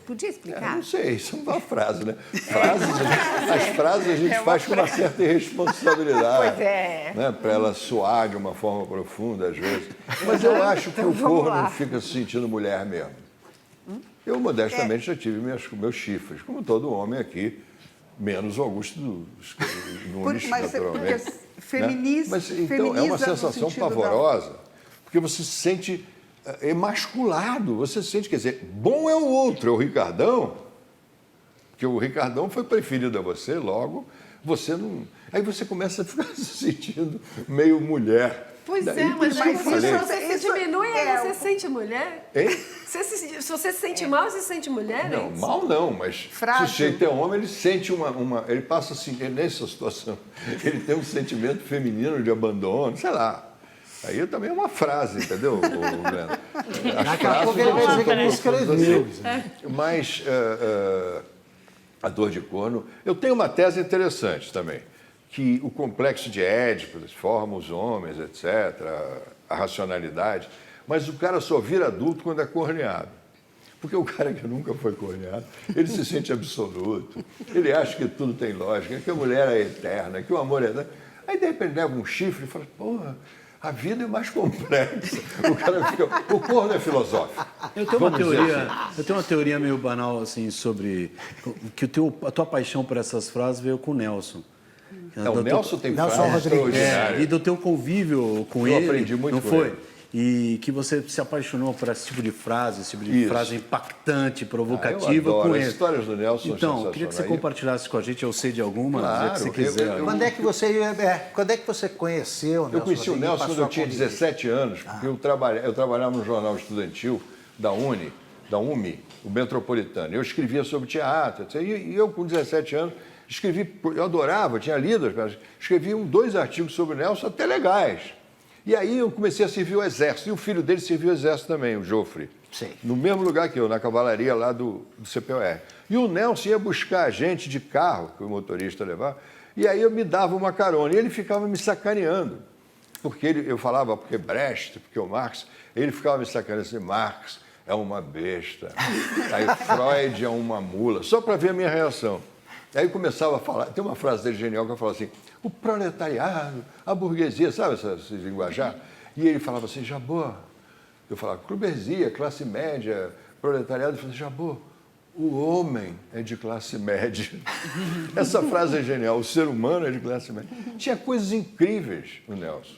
Podia Eu explicar? não sei, isso é uma frase, né? As frases a gente faz com uma certa irresponsabilidade. Pois é. Né? Para ela soar de uma forma profunda, às vezes. Mas eu acho que o corno fica se sentindo mulher mesmo. Eu, modestamente, já tive meus chifres, como todo homem aqui, menos o Augusto Nunes, naturalmente. Porque feminiza, Mas, então, é uma sensação pavorosa, porque você se sente emasculado, você se sente, quer dizer, bom é o outro, é o Ricardão, porque o Ricardão foi preferido a você, logo, você não... Aí você começa a ficar se sentindo meio mulher. Pois Daí, é, mas por isso que eu falei. você se diminui, você se sente mulher? Hein? Se você se sente mal, você se sente mulher? Não, hein? mal não, mas Frágil. se o sujeito é homem, ele sente ele passa assim, nessa situação, ele tem um sentimento feminino de abandono, sei lá. Aí também é uma frase, entendeu, Breno? Daqui a pouco ele vai dizer que ele escreveu. Mas a dor de corno... Eu tenho uma tese interessante também, que o complexo de Édipo forma os homens, etc., a racionalidade, mas o cara só vira adulto quando é corneado. Porque o cara que nunca foi corneado, ele se sente absoluto, ele acha que tudo tem lógica, que a mulher é eterna, que o amor é eterno. Aí, de repente, leva um chifre e fala, porra, a vida é mais complexa. O cara fica... O corno é filosófico. Eu tenho uma teoria meio banal, assim, sobre que a tua paixão por essas frases veio com o Nelson. O Nelson tem Nelson frases Rodrigues. extraordinárias. E do teu convívio com ele. Eu aprendi muito não com foi? ele. E que você se apaixonou por esse tipo de frase, esse tipo de Isso. frase impactante, provocativa eu adoro. com As ele. histórias do Nelson são Então, sensacionais. queria que você compartilhasse com a gente, eu sei de alguma, Claro, que você quiser. Quando é que você conheceu o Nelson? Eu conheci o Nelson quando eu tinha 17 anos, porque eu trabalhava no jornal estudantil da UME, o Metropolitano. Eu escrevia sobre teatro, etc. E eu, com 17 anos, eu adorava, tinha lido, escrevi 2 artigos sobre o Nelson, até legais. E aí eu comecei a servir o Exército, e o filho dele serviu o Exército também, o Joffre. Sim. No mesmo lugar que eu, na cavalaria lá do CPOR. E o Nelson ia buscar a gente de carro, que o motorista levava, e aí eu me dava uma carona, e ele ficava me sacaneando. Porque eu falava, porque Brecht, porque o Marx, ele ficava me sacaneando assim, Marx é uma besta, aí Freud é uma mula, só para ver a minha reação. Aí eu começava a falar, tem uma frase dele genial que eu falo assim, o proletariado, a burguesia, sabe esse linguajar? E ele falava assim, Jabor, eu falava, burguesia, classe média, proletariado, ele falava, Jabor, o homem é de classe média. Essa frase é genial, o ser humano é de classe média. Tinha coisas incríveis no Nelson.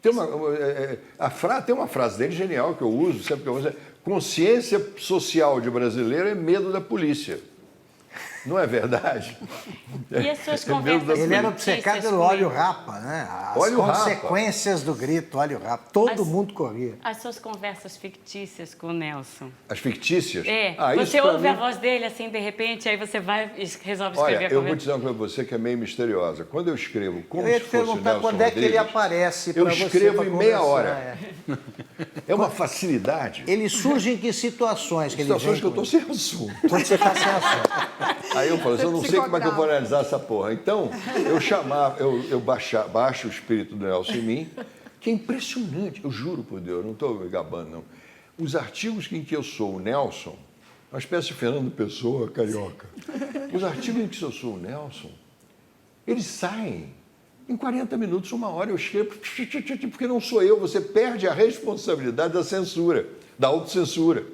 Tem uma frase dele genial que eu uso, sempre que eu uso, consciência social de brasileiro é medo da polícia. Não é verdade? E as suas conversas Ele era fictícias obcecado pelo com óleo ele? rapa, né? As Óleo rapa. consequências do grito, óleo rapa. Todo As- mundo corria. As suas conversas fictícias com o Nelson. As fictícias? É, isso você pra ouve a mim- voz dele assim, de repente, aí você vai e resolve Olha, escrever a eu vou conversa. dizer uma coisa pra você que é meio misteriosa. Quando eu escrevo como Eu ia se te fosse o perguntar Nelson quando é que ele Rodrigues, aparece eu para você. escrevo pra em meia conversar, hora. é. É uma facilidade. Ele surge em que situações que ele Situações vem que eu tô com- sem assunto. Quando você está sem assunto. Aí eu falo, eu não sei como é que eu vou analisar essa porra. Então, eu baixo o espírito do Nelson em mim, que é impressionante, eu juro por Deus, não estou me gabando, não. Os artigos em que eu sou o Nelson, uma espécie de Fernando Pessoa carioca, os artigos em que eu sou o Nelson, eles saem em 40 minutos, uma hora, eu escrevo, porque não sou eu, você perde a responsabilidade da censura, da autocensura.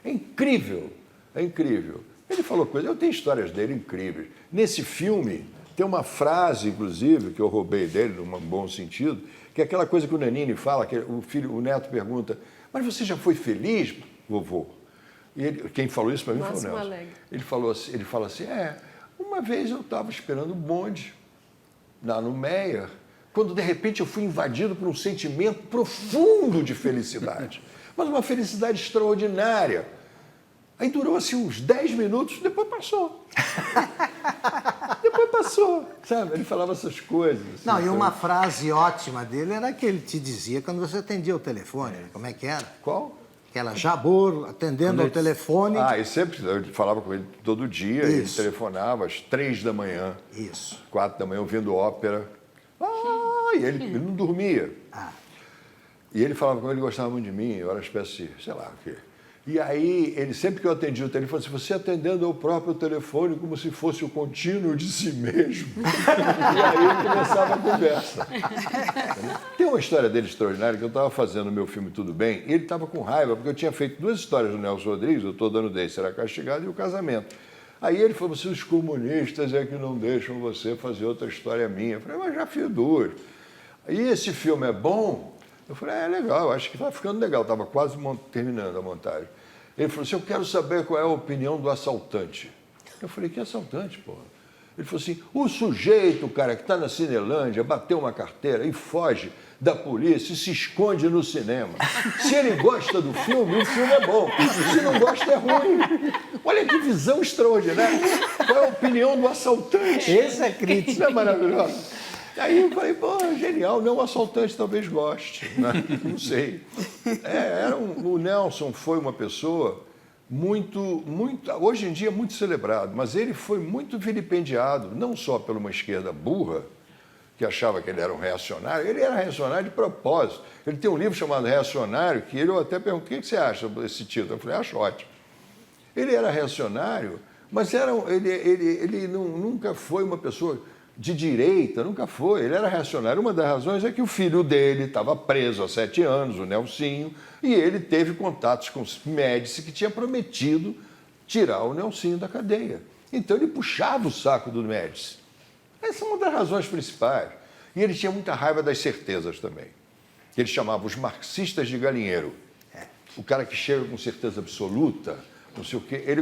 É incrível, é incrível. Ele falou coisas, eu tenho histórias dele incríveis. Nesse filme, tem uma frase, inclusive, que eu roubei dele, num bom sentido, que é aquela coisa que o Nanini fala, que o neto pergunta, mas você já foi feliz, vovô? E ele, quem falou isso para mim foi o Máximo Nelson. Alegre. Ele fala assim, uma vez eu estava esperando o bonde, lá no Meyer, quando de repente eu fui invadido por um sentimento profundo de felicidade, mas uma felicidade extraordinária. Aí durou assim uns 10 minutos, depois passou. Depois passou, sabe? Ele falava essas coisas. Assim, Não, e sabe? uma frase ótima dele era que ele te dizia quando você atendia o telefone. Como é que era? Qual? Aquela Jabor, atendendo ao telefone. E sempre, eu falava com ele todo dia, Isso. ele telefonava às 3 da manhã, Isso. 4 da manhã, ouvindo ópera. E ele não dormia. E ele falava com ele, gostava muito de mim, eu era uma espécie de, sei lá o quê. E aí, ele sempre que eu atendia o telefone, assim, você atendendo ao próprio telefone como se fosse o contínuo de si mesmo. E aí começava a conversa. Tem uma história dele extraordinária, que eu estava fazendo o meu filme Tudo Bem, e ele estava com raiva, porque eu tinha feito 2 histórias do Nelson Rodrigues, eu estou dando dele, Será Castigado, e O Casamento. Aí ele falou, os comunistas é que não deixam você fazer outra história minha. Eu falei, mas já fiz 2. E esse filme é bom? Eu falei, legal, acho que está ficando legal. Estava quase terminando a montagem. Ele falou assim, eu quero saber qual é a opinião do assaltante. Eu falei, que assaltante, porra? Ele falou assim, o sujeito, cara, que está na Cinelândia, bateu uma carteira e foge da polícia e se esconde no cinema. Se ele gosta do filme, o filme é bom. Se não gosta, é ruim. Olha que visão extraordinária. Qual é a opinião do assaltante? Esse é crítico. Isso é maravilhoso. Aí eu falei, genial, não, o assaltante talvez goste, né? Não sei. O Nelson foi uma pessoa muito, hoje em dia muito celebrado, mas ele foi muito vilipendiado, não só por uma esquerda burra, que achava que ele era um reacionário, ele era reacionário de propósito. Ele tem um livro chamado Reacionário, que eu até perguntei, o que você acha desse título? Eu falei, acho ótimo. Ele era reacionário, mas ele nunca foi uma pessoa de direita, nunca foi. Ele era reacionário. Uma das razões é que o filho dele estava preso há 7 anos, o Nelsinho, e ele teve contatos com o Médici, que tinha prometido tirar o Nelsinho da cadeia. Então ele puxava o saco do Médici. Essa é uma das razões principais. E ele tinha muita raiva das certezas também. Ele chamava os marxistas de galinheiro. O cara que chega com certeza absoluta, não sei o quê, ele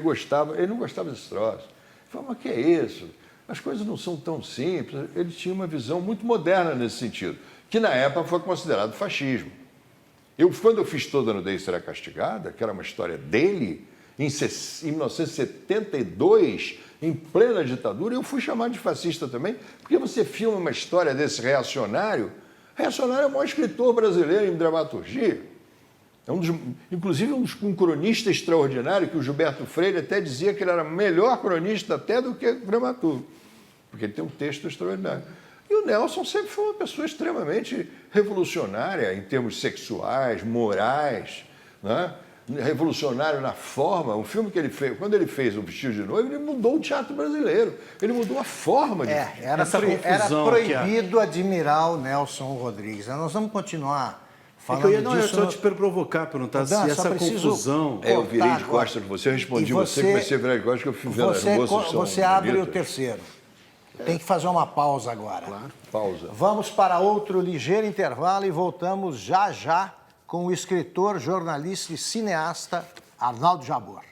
não gostava desse troço. Ele falava, mas que é isso? As coisas não são tão simples. Ele tinha uma visão muito moderna nesse sentido, que na época foi considerado fascismo. Quando eu fiz Toda Nudez Será Castigada, que era uma história dele, em 1972, em plena ditadura, eu fui chamado de fascista também, porque você filma uma história desse reacionário. Reacionário é o maior escritor brasileiro em dramaturgia. Inclusive um cronista extraordinário, que o Gilberto Freire até dizia que ele era melhor cronista até do que dramaturgo, porque ele tem um texto extraordinário. E o Nelson sempre foi uma pessoa extremamente revolucionária em termos sexuais, morais, né? Revolucionário na forma. Um filme que ele fez, quando ele fez O Vestido de Noiva, ele mudou o teatro brasileiro, ele mudou a forma de... Era Essa confusão proibido admirar o Nelson Rodrigues. Nós vamos continuar falando Eu disso. só te provocar, perguntar Dan, se só essa preciso- confusão... Eu virei de agora. costas de você, eu respondi E você, comecei a virar de costas, que eu fui vendo as moças que são Você abre o bonitas. terceiro. Tem que fazer uma pausa agora. Claro. Pausa. Vamos para outro ligeiro intervalo e voltamos já já com o escritor, jornalista e cineasta Arnaldo Jabor.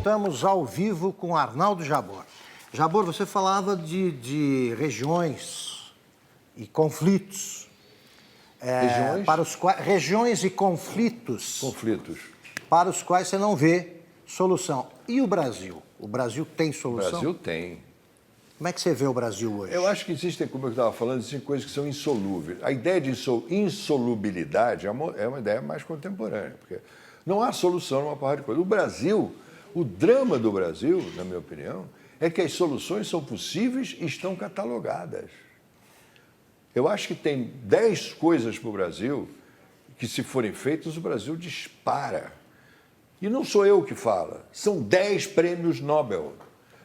estamos ao vivo com Arnaldo Jabor. Jabor, você falava de regiões e conflitos. Regiões? Regiões e conflitos. Conflitos. Para os quais você não vê solução. E o Brasil? O Brasil tem solução? O Brasil tem. Como é que você vê o Brasil hoje? Eu acho que existem, como eu estava falando, existem coisas que são insolúveis. A ideia de insolubilidade é uma ideia mais contemporânea, porque não há solução numa porrada de coisa. O Brasil, o drama do Brasil, na minha opinião, é que as soluções são possíveis e estão catalogadas. Eu acho que tem 10 coisas para o Brasil que, se forem feitas, o Brasil dispara. E não sou eu que falo, são 10 prêmios Nobel.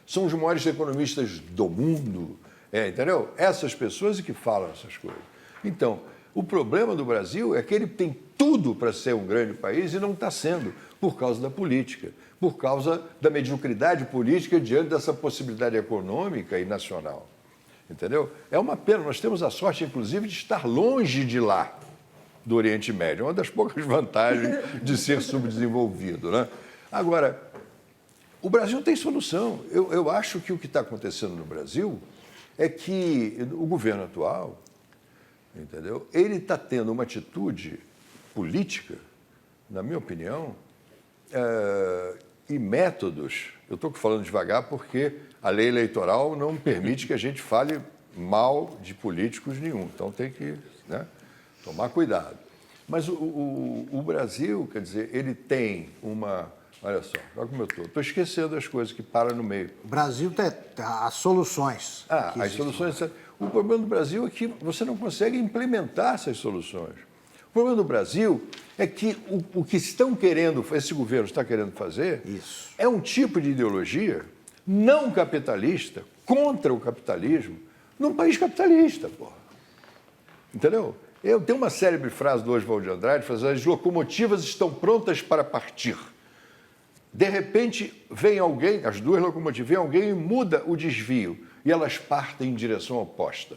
São os maiores economistas do mundo, entendeu? Essas pessoas que falam essas coisas. Então, o problema do Brasil é que ele tem tudo para ser um grande país e não está sendo, por causa da política, por causa da mediocridade política diante dessa possibilidade econômica e nacional. Entendeu? É uma pena, nós temos a sorte, inclusive, de estar longe de lá, do Oriente Médio. É uma das poucas vantagens de ser subdesenvolvido, né? Agora, o Brasil tem solução. Eu acho que o que está acontecendo no Brasil é que o governo atual, entendeu? Ele está tendo uma atitude política, na minha opinião, e métodos. Eu estou falando devagar porque a lei eleitoral não permite que a gente fale mal de políticos nenhum. Então tem que, né, tomar cuidado. Mas o Brasil, quer dizer, ele tem uma... Olha só, olha como eu estou. Estou esquecendo as coisas que param no meio. O Brasil tem as soluções. As soluções... O problema do Brasil é que você não consegue implementar essas soluções. O problema do Brasil é que o que estão querendo, esse governo está querendo fazer, é um tipo de ideologia não capitalista, contra o capitalismo, num país capitalista, porra. Entendeu? Eu tenho uma célebre frase do Oswald de Andrade, as locomotivas estão prontas para partir. De repente, vem alguém, as duas locomotivas, vem alguém e muda o desvio, e elas partem em direção oposta.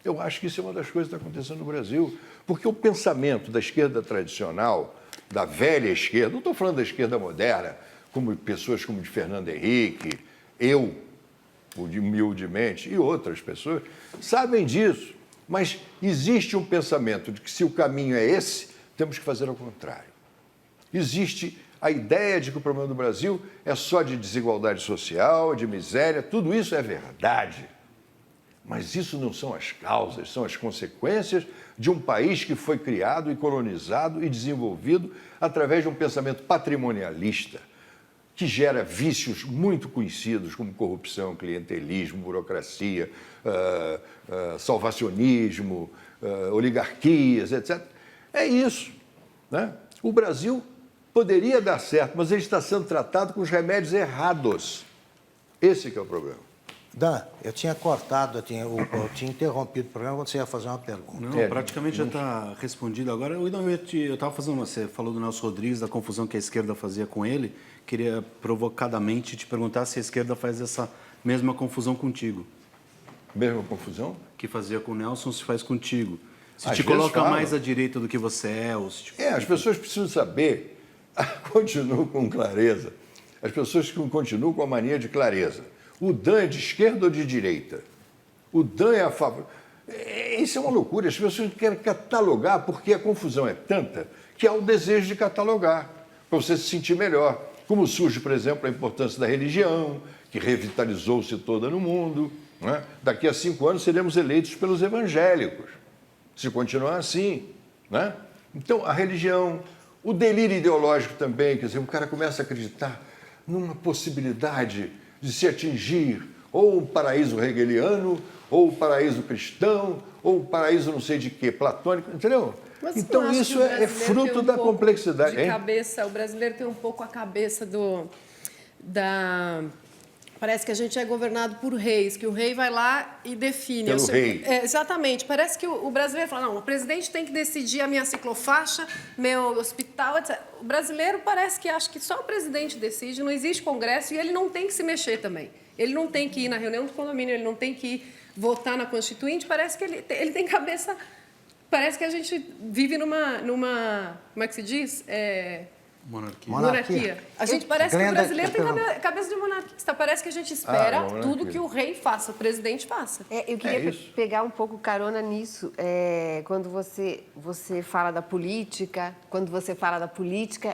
Eu acho que isso é uma das coisas que está acontecendo no Brasil, porque o pensamento da esquerda tradicional, da velha esquerda, não estou falando da esquerda moderna, como pessoas como de Fernando Henrique, eu, humildemente, e outras pessoas, sabem disso. Mas existe um pensamento de que, se o caminho é esse, temos que fazer ao contrário. Existe a ideia de que o problema do Brasil é só de desigualdade social, de miséria, tudo isso é verdade. Mas isso não são as causas, são as consequências de um país que foi criado e colonizado e desenvolvido através de um pensamento patrimonialista, que gera vícios muito conhecidos como corrupção, clientelismo, burocracia, salvacionismo, oligarquias, etc. É isso, né? O Brasil poderia dar certo, mas ele está sendo tratado com os remédios errados. Esse que é o problema. Dan, eu tinha cortado, eu tinha interrompido o programa quando você ia fazer uma pergunta. Não, praticamente já está respondido agora. Eu estava fazendo, você falou do Nelson Rodrigues, da confusão que a esquerda fazia com ele. Queria provocadamente te perguntar se a esquerda faz essa mesma confusão contigo. Mesma confusão? Que fazia com o Nelson, se faz contigo. Se Às te vezes coloca fala. mais à direita do que você é. Ou se te... As pessoas precisam saber, continuo com clareza, as pessoas continuam com a mania de clareza. O Dan é de esquerda ou de direita? O Dan é a favor... Isso é uma loucura, as pessoas querem catalogar porque a confusão é tanta que há o desejo de catalogar, para você se sentir melhor. Como surge, por exemplo, a importância da religião, que revitalizou-se toda no mundo, né? Daqui a 5 anos seremos eleitos pelos evangélicos, se continuar assim, né? Então, a religião, o delírio ideológico também, quer dizer, o cara começa a acreditar numa possibilidade de se atingir ou um paraíso hegeliano, ou um paraíso cristão, ou um paraíso não sei de quê, platônico, entendeu? Mas então não acha isso que o é brasileiro fruto tem um da pouco complexidade. De cabeça, o brasileiro tem um pouco a cabeça Parece que a gente é governado por reis, que o rei vai lá e define. Pelo rei. Exatamente. Parece que o brasileiro fala, não, o presidente tem que decidir a minha ciclofaixa, meu hospital, etc. O brasileiro parece que acha que só o presidente decide, não existe congresso e ele não tem que se mexer também. Ele não tem que ir na reunião do condomínio, ele não tem que ir votar na Constituinte, parece que ele tem cabeça... Parece que a gente vive numa como é que se diz? Monarquia. Monarquia. A gente parece que o Glenda, brasileiro tem cabeça de monarquista. Parece que a gente espera tudo que o rei faça, o presidente faça. Eu queria pegar um pouco carona nisso. Quando você fala da política,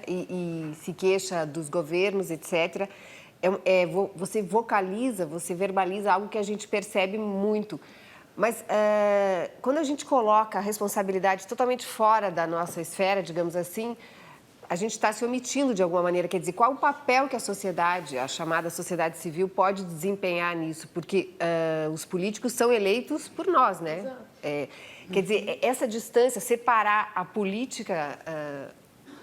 e se queixa dos governos, etc., você vocaliza, você verbaliza algo que a gente percebe muito. Mas quando a gente coloca a responsabilidade totalmente fora da nossa esfera, digamos assim, a gente está se omitindo de alguma maneira. Quer dizer, qual o papel que a sociedade, a chamada sociedade civil, pode desempenhar nisso? Porque os políticos são eleitos por nós, né? Quer dizer, essa distância, separar a política,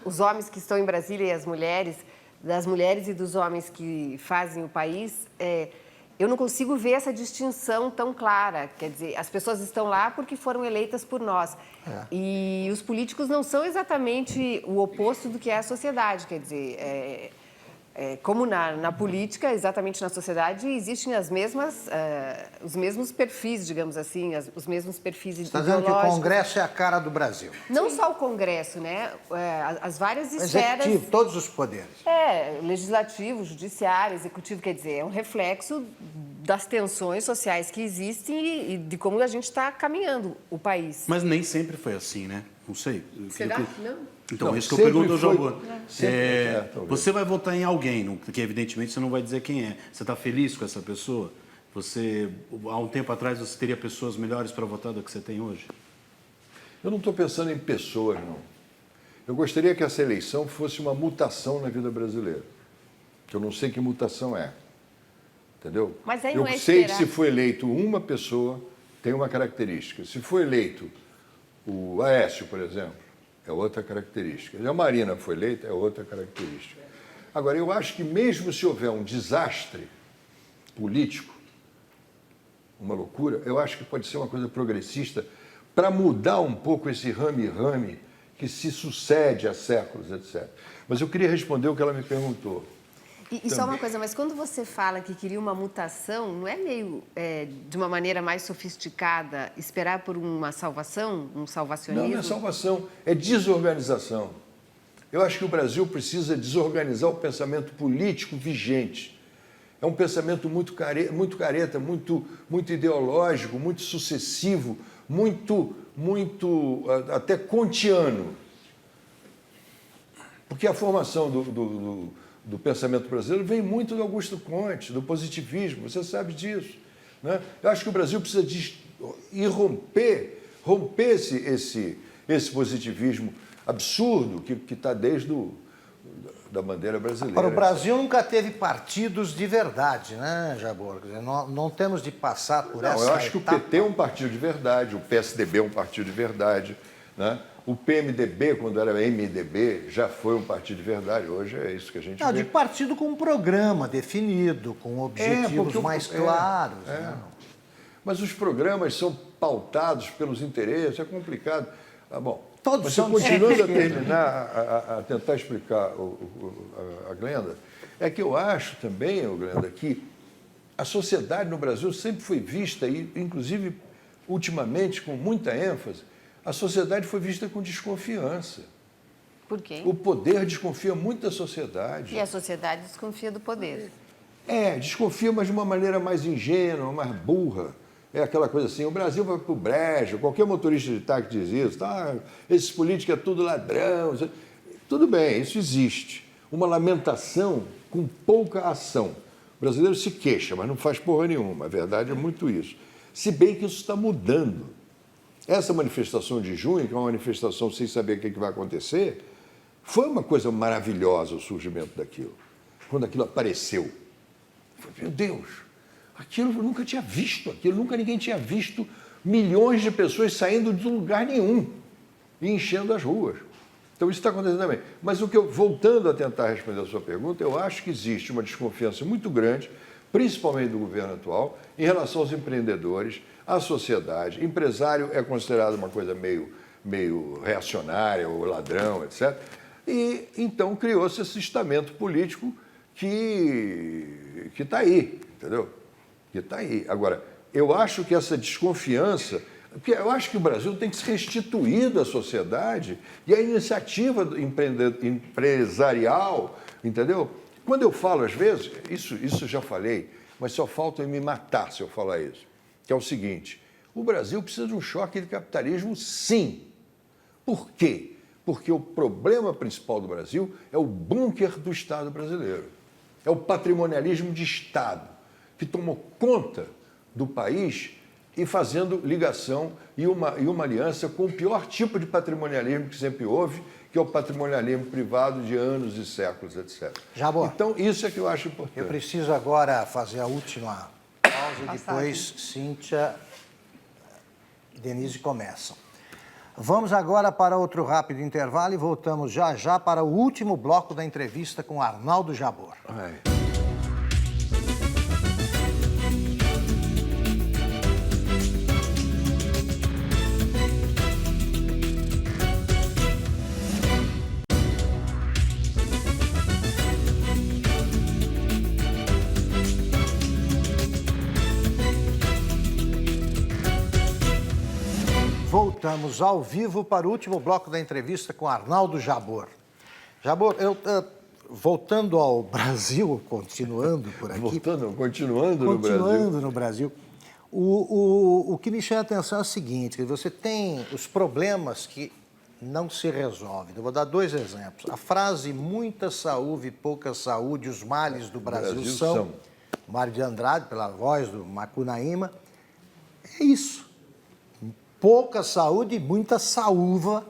os homens que estão em Brasília e as mulheres, das mulheres e dos homens que fazem o país, eu não consigo ver essa distinção tão clara. Quer dizer, as pessoas estão lá porque foram eleitas por nós. E os políticos não são exatamente o oposto do que é a sociedade. Quer dizer, como na política, exatamente na sociedade, existem os mesmos perfis, digamos assim, os mesmos perfis ideológicos. Está dizendo que o Congresso é a cara do Brasil. Não só o Congresso, né? As várias esferas... Executivo, todos os poderes. Legislativo, judiciário, executivo, quer dizer, é um reflexo das tensões sociais que existem e de como a gente está caminhando o país. Mas nem sempre foi assim, né? Não sei. Será que não? Então, Não, isso que eu sempre pergunto ao foi- Jabor. talvez. Você vai votar em alguém, que evidentemente você não vai dizer quem é. Você está feliz com essa pessoa? Há um tempo atrás, você teria pessoas melhores para votar do que você tem hoje? Eu não estou pensando em pessoas, não. Eu gostaria que essa eleição fosse uma mutação na vida brasileira. Que eu não sei que mutação é. Entendeu? Mas aí eu não é sei que esperar. se for eleito uma pessoa, tem uma característica. Se for eleito o Aécio, por exemplo, é outra característica. E a Marina foi eleita, é outra característica. Agora, eu acho que mesmo se houver um desastre político, uma loucura, eu acho que pode ser uma coisa progressista para mudar um pouco esse rame-rame que se sucede há séculos, etc. Mas eu queria responder o que ela me perguntou. E só uma coisa, mas quando você fala que queria uma mutação, não é meio, de uma maneira mais sofisticada, esperar por uma salvação, um salvacionismo? Não é salvação, é desorganização. Eu acho que o Brasil precisa desorganizar o pensamento político vigente. É um pensamento muito careta, muito ideológico, muito sucessivo, muito até kantiano. Porque a formação do pensamento brasileiro vem muito do Augusto Comte, do positivismo, você sabe disso. Né? Eu acho que o Brasil precisa romper esse positivismo absurdo que está desde da bandeira brasileira. Agora, o Brasil nunca teve partidos de verdade, né, Jabor? Quer dizer, não temos de passar por essa etapa. Eu acho que o PT é um partido de verdade, o PSDB é um partido de verdade, né? O PMDB, quando era MDB, já foi um partido de verdade. Hoje é isso que a gente vê. De partido com um programa definido, com objetivos mais claros. Né? Mas os programas são pautados pelos interesses, é complicado. Bom, Todos mas são continuando a de terminar, a tentar explicar a Glenda, é que eu acho também, Glenda, que a sociedade no Brasil sempre foi vista, e inclusive ultimamente com muita ênfase, a sociedade foi vista com desconfiança. Por quê? O poder desconfia muito da sociedade. E a sociedade desconfia do poder. Desconfia, mas de uma maneira mais ingênua, mais burra. É aquela coisa assim, o Brasil vai para o brejo, qualquer motorista de táxi diz isso, esses políticos é tudo ladrão. Tudo bem, isso existe. Uma lamentação com pouca ação. O brasileiro se queixa, mas não faz porra nenhuma. A verdade é muito isso. Se bem que isso está mudando. Essa manifestação de junho, que é uma manifestação sem saber o que vai acontecer, foi uma coisa maravilhosa o surgimento daquilo. Quando aquilo apareceu. Meu Deus, aquilo eu nunca tinha visto, nunca ninguém tinha visto milhões de pessoas saindo de lugar nenhum e enchendo as ruas. Então isso está acontecendo também. Mas voltando a tentar responder a sua pergunta, eu acho que existe uma desconfiança muito grande, principalmente do governo atual, em relação aos empreendedores, à sociedade. Empresário é considerado uma coisa meio reacionária, ou ladrão, etc. E então criou-se esse estamento político que está aí, entendeu? Que está aí. Agora, eu acho que essa desconfiança Porque eu acho que o Brasil tem que ser restituído à sociedade e à iniciativa empresarial, entendeu? Quando eu falo, às vezes, isso já falei, mas só falta me matar se eu falar isso, que é o seguinte: o Brasil precisa de um choque de capitalismo, sim. Por quê? Porque o problema principal do Brasil é o bunker do Estado brasileiro. É o patrimonialismo de Estado, que tomou conta do país e fazendo ligação e uma aliança com o pior tipo de patrimonialismo que sempre houve, que é o patrimonialismo privado de anos e séculos, etc. Jabor. Então, isso é que eu acho importante. Eu preciso agora fazer a última pausa e depois Cíntia e Denise começam. Vamos agora para outro rápido intervalo e voltamos já já para o último bloco da entrevista com Arnaldo Jabor. Ai. Voltamos ao vivo para o último bloco da entrevista com Arnaldo Jabor. Jabor, voltando ao Brasil, continuando por aqui. Continuando no Brasil. O que me chama a atenção é o seguinte: que você tem os problemas que não se resolvem. Eu vou dar 2 exemplos. A frase "muita saúde e pouca saúde, os males do Brasil são", Mário de Andrade, pela voz do Macunaíma, é isso. Pouca saúde e muita saúva,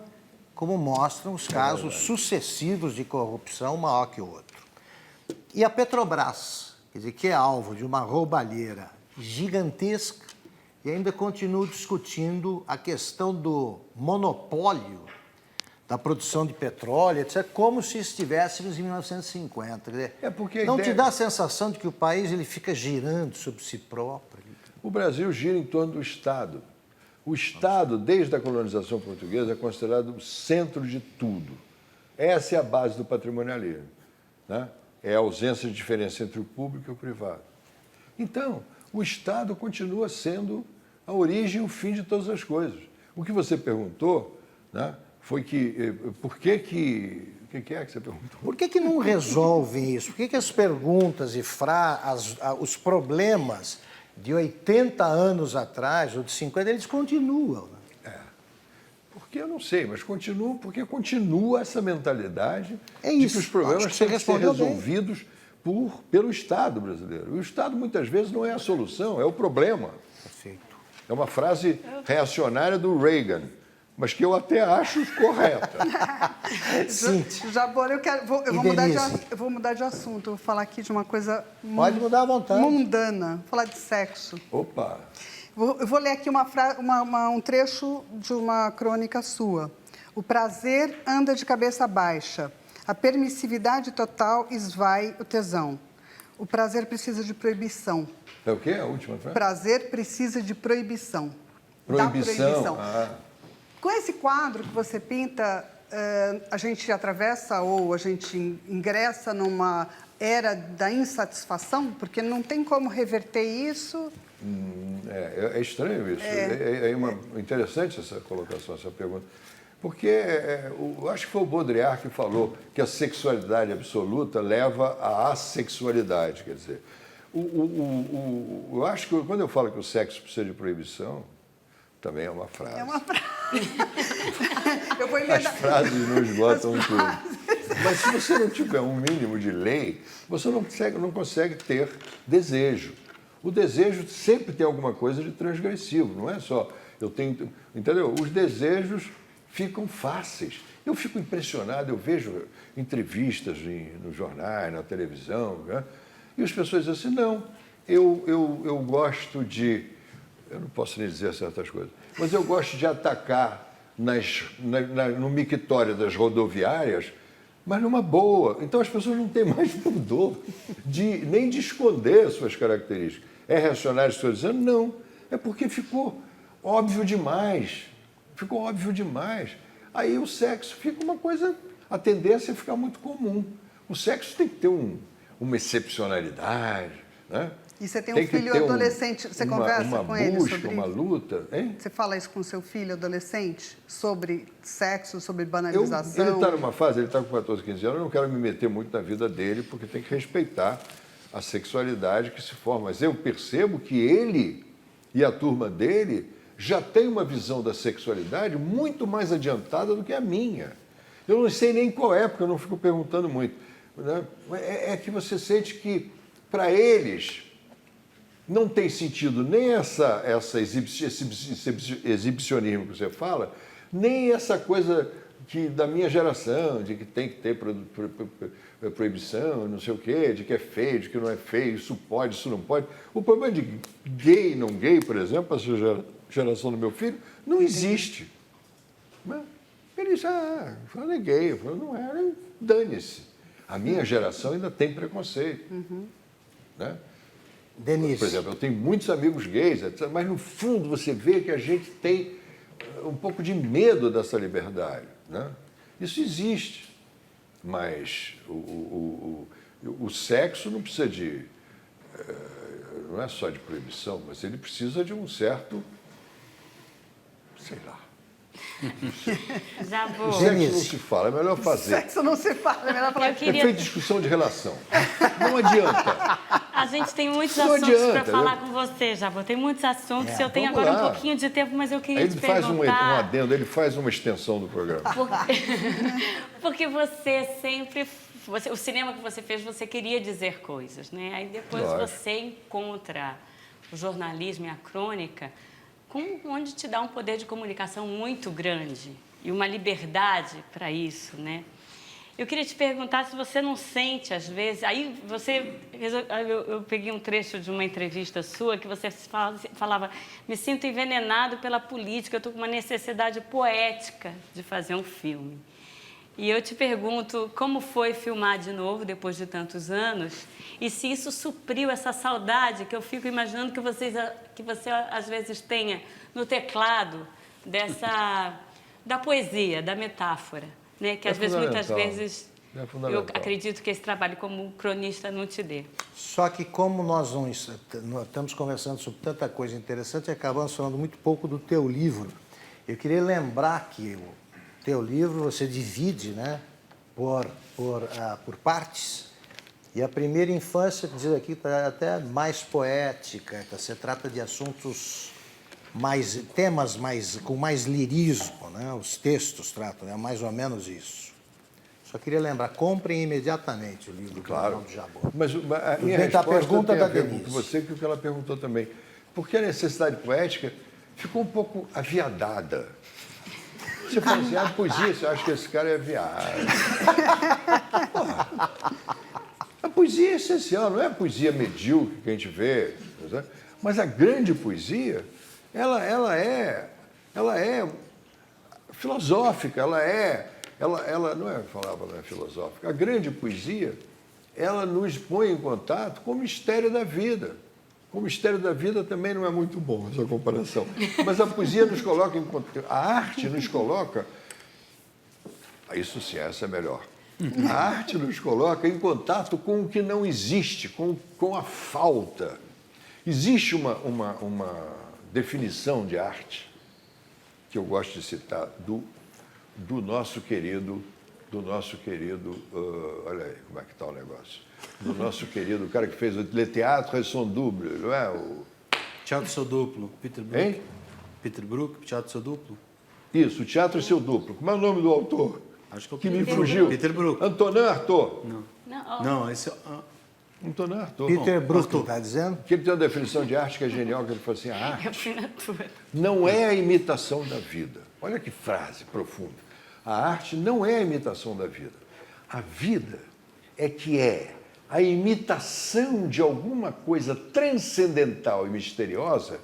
como mostram os casos sucessivos de corrupção, um maior que o outro. E a Petrobras, quer dizer, que é alvo de uma roubalheira gigantesca, e ainda continua discutindo a questão do monopólio da produção de petróleo, etc., como se estivéssemos em 1950. Quer dizer, não te dá a sensação de que o país ele fica girando sobre si próprio? O Brasil gira em torno do Estado. O Estado, desde a colonização portuguesa, é considerado o centro de tudo. Essa é a base do patrimonialismo, né? É a ausência de diferença entre o público e o privado. Então, o Estado continua sendo a origem e o fim de todas as coisas. O que você perguntou, né, foi que... Por que O que é que você perguntou? Por que não resolvem isso? Por que as perguntas e os problemas de 80 anos atrás, ou de 50, eles continuam? Né? Porque eu não sei, mas continuam, porque continua essa mentalidade de que os problemas têm que ser resolvidos pelo Estado brasileiro. E o Estado, muitas vezes, não é a solução, é o problema. Perfeito. É uma frase reacionária do Reagan, mas que eu até acho correta. Jabor, eu vou mudar de assunto. Eu vou falar aqui de uma coisa Pode mudar à vontade. Mundana. Vou falar de sexo. Opa! Eu vou ler aqui um trecho de uma crônica sua. O prazer anda de cabeça baixa. A permissividade total esvai o tesão. O prazer precisa de proibição. É o quê? A última frase? Prazer precisa de proibição. Proibição. Da proibição. Com esse quadro que você pinta, a gente atravessa ou a gente ingressa numa era da insatisfação? Porque não tem como reverter isso. É estranho isso. Interessante essa colocação, essa pergunta. Porque eu acho que foi o Baudrillard que falou que a sexualidade absoluta leva à assexualidade. Quer dizer, eu acho que quando eu falo que o sexo precisa de proibição, também é uma frase. É uma frase. As frases não esgotam tudo. Mas se você não tiver um mínimo de lei, você não consegue ter desejo. O desejo sempre tem alguma coisa de transgressivo, não é só eu tenho... Entendeu? Os desejos ficam fáceis. Eu fico impressionado, eu vejo entrevistas nos jornais, na televisão, né? E as pessoas dizem assim, não, eu gosto de... Eu não posso nem dizer certas coisas, mas eu gosto de atacar no mictório das rodoviárias, mas numa boa. Então as pessoas não têm mais pudor nem de esconder as suas características. É reacionário, estou dizendo? Não. É porque ficou óbvio demais. Ficou óbvio demais. Aí o sexo fica uma coisa... A tendência é ficar muito comum. O sexo tem que ter uma excepcionalidade, né? E você tem Tem um que filho ter adolescente, você conversa com ele busca, sobre uma isso? luta, hein? Você fala isso com seu filho adolescente? Sobre sexo, sobre Ele banalização? está numa fase, ele está com 14, 15 anos, eu não quero me meter muito na vida dele, porque tem que respeitar a sexualidade que se forma. Mas eu percebo que ele e a turma dele já têm uma visão da sexualidade muito mais adiantada do que a minha. Eu não sei nem qual é, porque eu não fico perguntando muito. Né? É que você sente que, para eles, não tem sentido nem esse exibicionismo que você fala, nem essa coisa da minha geração, de que tem que ter proibição, não sei o quê, de que é feio, de que não é feio, isso pode, isso não pode. O problema de gay, não gay, por exemplo, essa geração do meu filho, não existe. Ele diz, fala é gay. Eu falo, não é, dane-se. A minha geração ainda tem preconceito. Né? Denise. Por exemplo, eu tenho muitos amigos gays, etc., mas no fundo você vê que a gente tem um pouco de medo dessa liberdade. Né? Isso existe, mas o sexo não precisa de... não é só de proibição, mas ele precisa de um certo... sei lá. Já vou. O sexo não se fala, é melhor fazer. Sexo não se fala, é melhor falar Eu que... queria- É feito discussão de relação. Não adianta. A gente tem muitos Não assuntos para adianta, falar né? com você, Jabô. Tem muitos assuntos. Eu tenho vamos agora lá. um pouquinho de tempo, mas eu queria Aí te ele faz um perguntar... adendo, ele faz uma extensão do programa. Porque você sempre... o cinema que você fez, você queria dizer coisas, né? Aí depois Lógico. você encontra o jornalismo e a crônica, onde te dá um poder de comunicação muito grande e uma liberdade para isso, né? Eu queria te perguntar se você não sente, às vezes... Aí eu peguei um trecho de uma entrevista sua que você falava, me sinto envenenado pela política, eu estou com uma necessidade poética de fazer um filme. E eu te pergunto como foi filmar de novo, depois de tantos anos, e se isso supriu essa saudade que eu fico imaginando que você às vezes tenha no teclado da poesia, da metáfora, né? Que às vezes, muitas vezes, eu acredito que esse trabalho como cronista não te dê. Só que como nós não estamos conversando sobre tanta coisa interessante, acabamos falando muito pouco do teu livro. Eu queria lembrar que o teu livro você divide, né, por partes. E a primeira infância, que diz aqui, está até mais poética. Você trata de assuntos temas com mais lirismo, né? Os textos tratam, é mais ou menos isso. Só queria lembrar, comprem imediatamente o livro do Ronaldo Jabô. Mas a minha Vem cá a resposta pergunta tem da a ver Denise. com você, que o que ela perguntou também. Porque a necessidade poética ficou um pouco aviadada. Você fala assim, a poesia, você acha que esse cara é viado. A poesia é essencial, não é a poesia medíocre que a gente vê, mas a grande poesia, ela é filosófica, ela não é filosófica. A grande poesia, ela nos põe em contato com o mistério da vida. O mistério da vida também não é muito bom, essa comparação. Mas a poesia nos coloca em contato, a arte nos coloca, isso sim, essa é melhor. A arte nos coloca em contato com o que não existe, com a falta. Existe uma definição de arte que eu gosto de citar do nosso querido, olha aí como é que está o negócio, do nosso querido, o cara que fez o Le Théâtre et son double, não é? Teatro Seu Duplo, Peter Brook. Hein? Peter Brook, Teatro Seu Duplo. Isso, o Teatro e Seu Duplo. Como é o nome do autor? Acho que é o Que me Peter fugiu. Peter Brook. Antonin Artaud. Não, esse é... Antonin Artaud. Peter Bom, Brook, está dizendo? que ele tem uma definição de arte que é genial, que ele fala assim, a É a arte assinatura. não é a imitação da vida. Olha que frase profunda. A arte não é a imitação da vida. A vida é a imitação de alguma coisa transcendental e misteriosa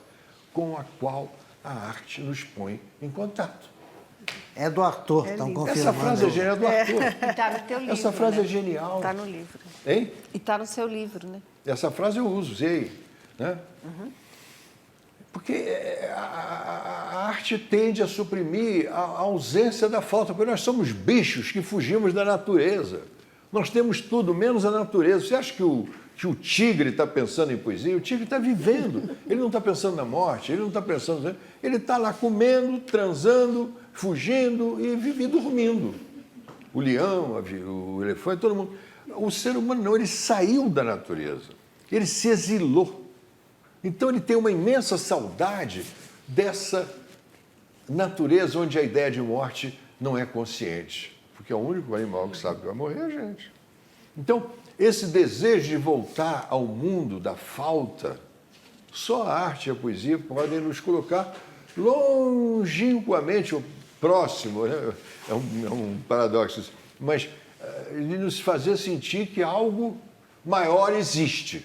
com a qual a arte nos põe em contato. É do Arthur, estão lindo. confirmando. Essa frase é genial do Arthur. E tá no teu livro, Essa frase né? é genial. Tá no livro. Hein? E tá no seu livro, né? Essa frase eu usei, né? Porque a arte tende a suprimir a ausência da falta, porque nós somos bichos que fugimos da natureza. Nós temos tudo, menos a natureza. Você acha que que o tigre está pensando em poesia, o tigre está vivendo. Ele não está pensando na morte, ele não está pensando... Ele está lá comendo, transando, fugindo e dormindo. O leão, o elefante, todo mundo. O ser humano não, ele saiu da natureza. Ele se exilou. Então ele tem uma imensa saudade dessa natureza onde a ideia de morte não é consciente. Porque é o único animal que sabe que vai morrer é a gente. Então, esse desejo de voltar ao mundo da falta, só a arte e a poesia podem nos colocar longínquamente, ou próximo, né? É um paradoxo isso, mas ele nos fazer sentir que algo maior existe.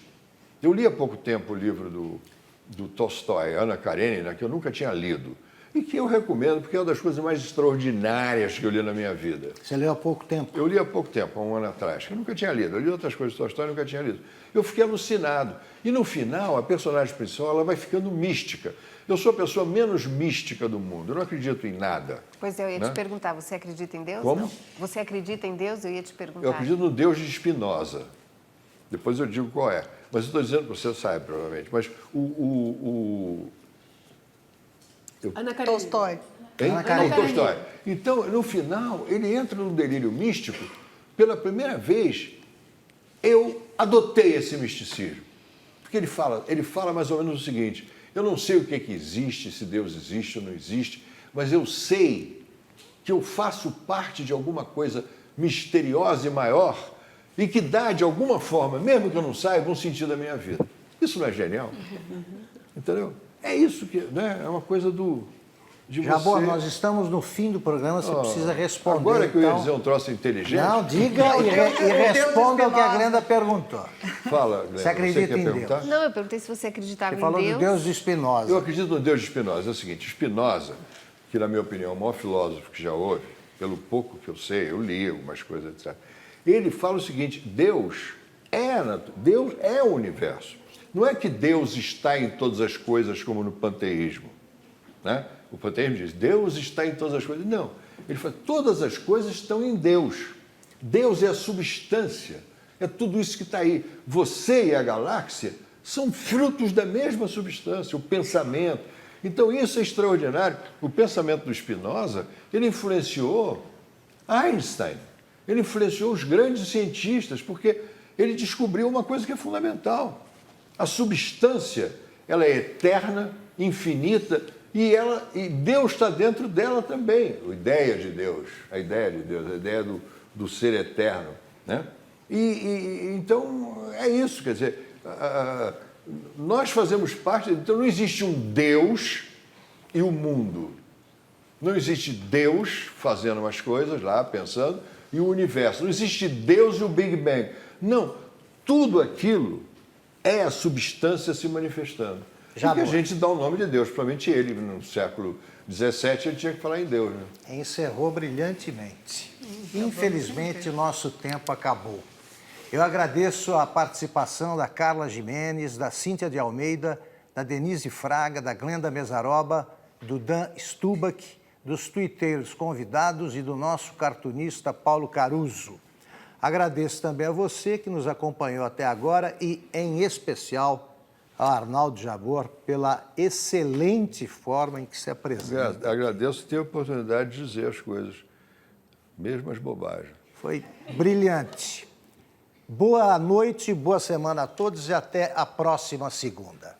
Eu li há pouco tempo o livro do Tolstói, Ana Karenina, que eu nunca tinha lido, e que eu recomendo porque é uma das coisas mais extraordinárias que eu li na minha vida. Você leu há pouco tempo? Eu li há pouco tempo, há um ano atrás, que eu nunca tinha lido. Eu li outras coisas do Tolstói, nunca tinha lido. Eu fiquei alucinado. E no final, a personagem principal ela vai ficando mística. Eu sou a pessoa menos mística do mundo. Eu não acredito em nada. Pois é, eu ia te perguntar, você acredita em Deus? Como? Não. Você acredita em Deus? Eu ia te perguntar. Eu acredito no Deus de Spinoza. Depois eu digo qual é. Mas eu estou dizendo, você sabe provavelmente, mas Ana Karenina. Tolstói. Hein? Ana Karenina. Tolstói. Então, no final, ele entra num delírio místico. Pela primeira vez, eu adotei esse misticismo. Porque ele fala mais ou menos o seguinte: eu não sei o que é que existe, se Deus existe ou não existe, mas eu sei que eu faço parte de alguma coisa misteriosa e maior e que dá, de alguma forma, mesmo que eu não saiba, um sentido da minha vida. Isso não é genial? Entendeu? É isso que, né? É uma coisa de Jabor, você... nós estamos no fim do programa, você precisa responder. Agora que eu ia então. dizer um troço inteligente... Não, diga e responda o que a Glenda perguntou. Fala, Glenda. Você acredita quer em perguntar? Deus? Não, eu perguntei se você acreditava Você em falou Deus. do Deus de Eu Spinoza. acredito no Deus de Spinoza. É o seguinte, Spinoza, que na minha opinião é o maior filósofo que já houve, pelo pouco que eu sei, eu li algumas coisas, etc. Ele fala o seguinte: Deus é o universo. Não é que Deus está em todas as coisas como no panteísmo, né? O panteísmo diz, Deus está em todas as coisas. Não, ele fala, todas as coisas estão em Deus. Deus é a substância, é tudo isso que está aí. Você e a galáxia são frutos da mesma substância, o pensamento. Então isso é extraordinário. O pensamento do Spinoza, ele influenciou Einstein, ele influenciou os grandes cientistas, porque ele descobriu uma coisa que é fundamental. A substância, ela é eterna, infinita, e Deus está dentro dela também. A ideia de Deus, a ideia do ser eterno, né? Então, é isso, quer dizer, nós fazemos parte, então não existe um Deus e o mundo. Não existe Deus fazendo umas coisas lá, pensando, e o universo. Não existe Deus e o Big Bang. Não, tudo aquilo é a substância se manifestando. E que a gente dá o nome de Deus. Provavelmente ele, no século XVII, ele tinha que falar em Deus, né? Encerrou brilhantemente. Infelizmente, nosso tempo acabou. Eu agradeço a participação da Carla Giménez, da Cíntia de Almeida, da Denise Fraga, da Glenda Mesaroba, do Dan Stubach, dos tuiteiros convidados e do nosso cartunista Paulo Caruso. Agradeço também a você que nos acompanhou até agora e, em especial, ao Arnaldo Jabor pela excelente forma em que se apresenta. Agradeço ter a oportunidade de dizer as coisas, mesmo as bobagens. Foi brilhante. Boa noite, boa semana a todos e até a próxima segunda.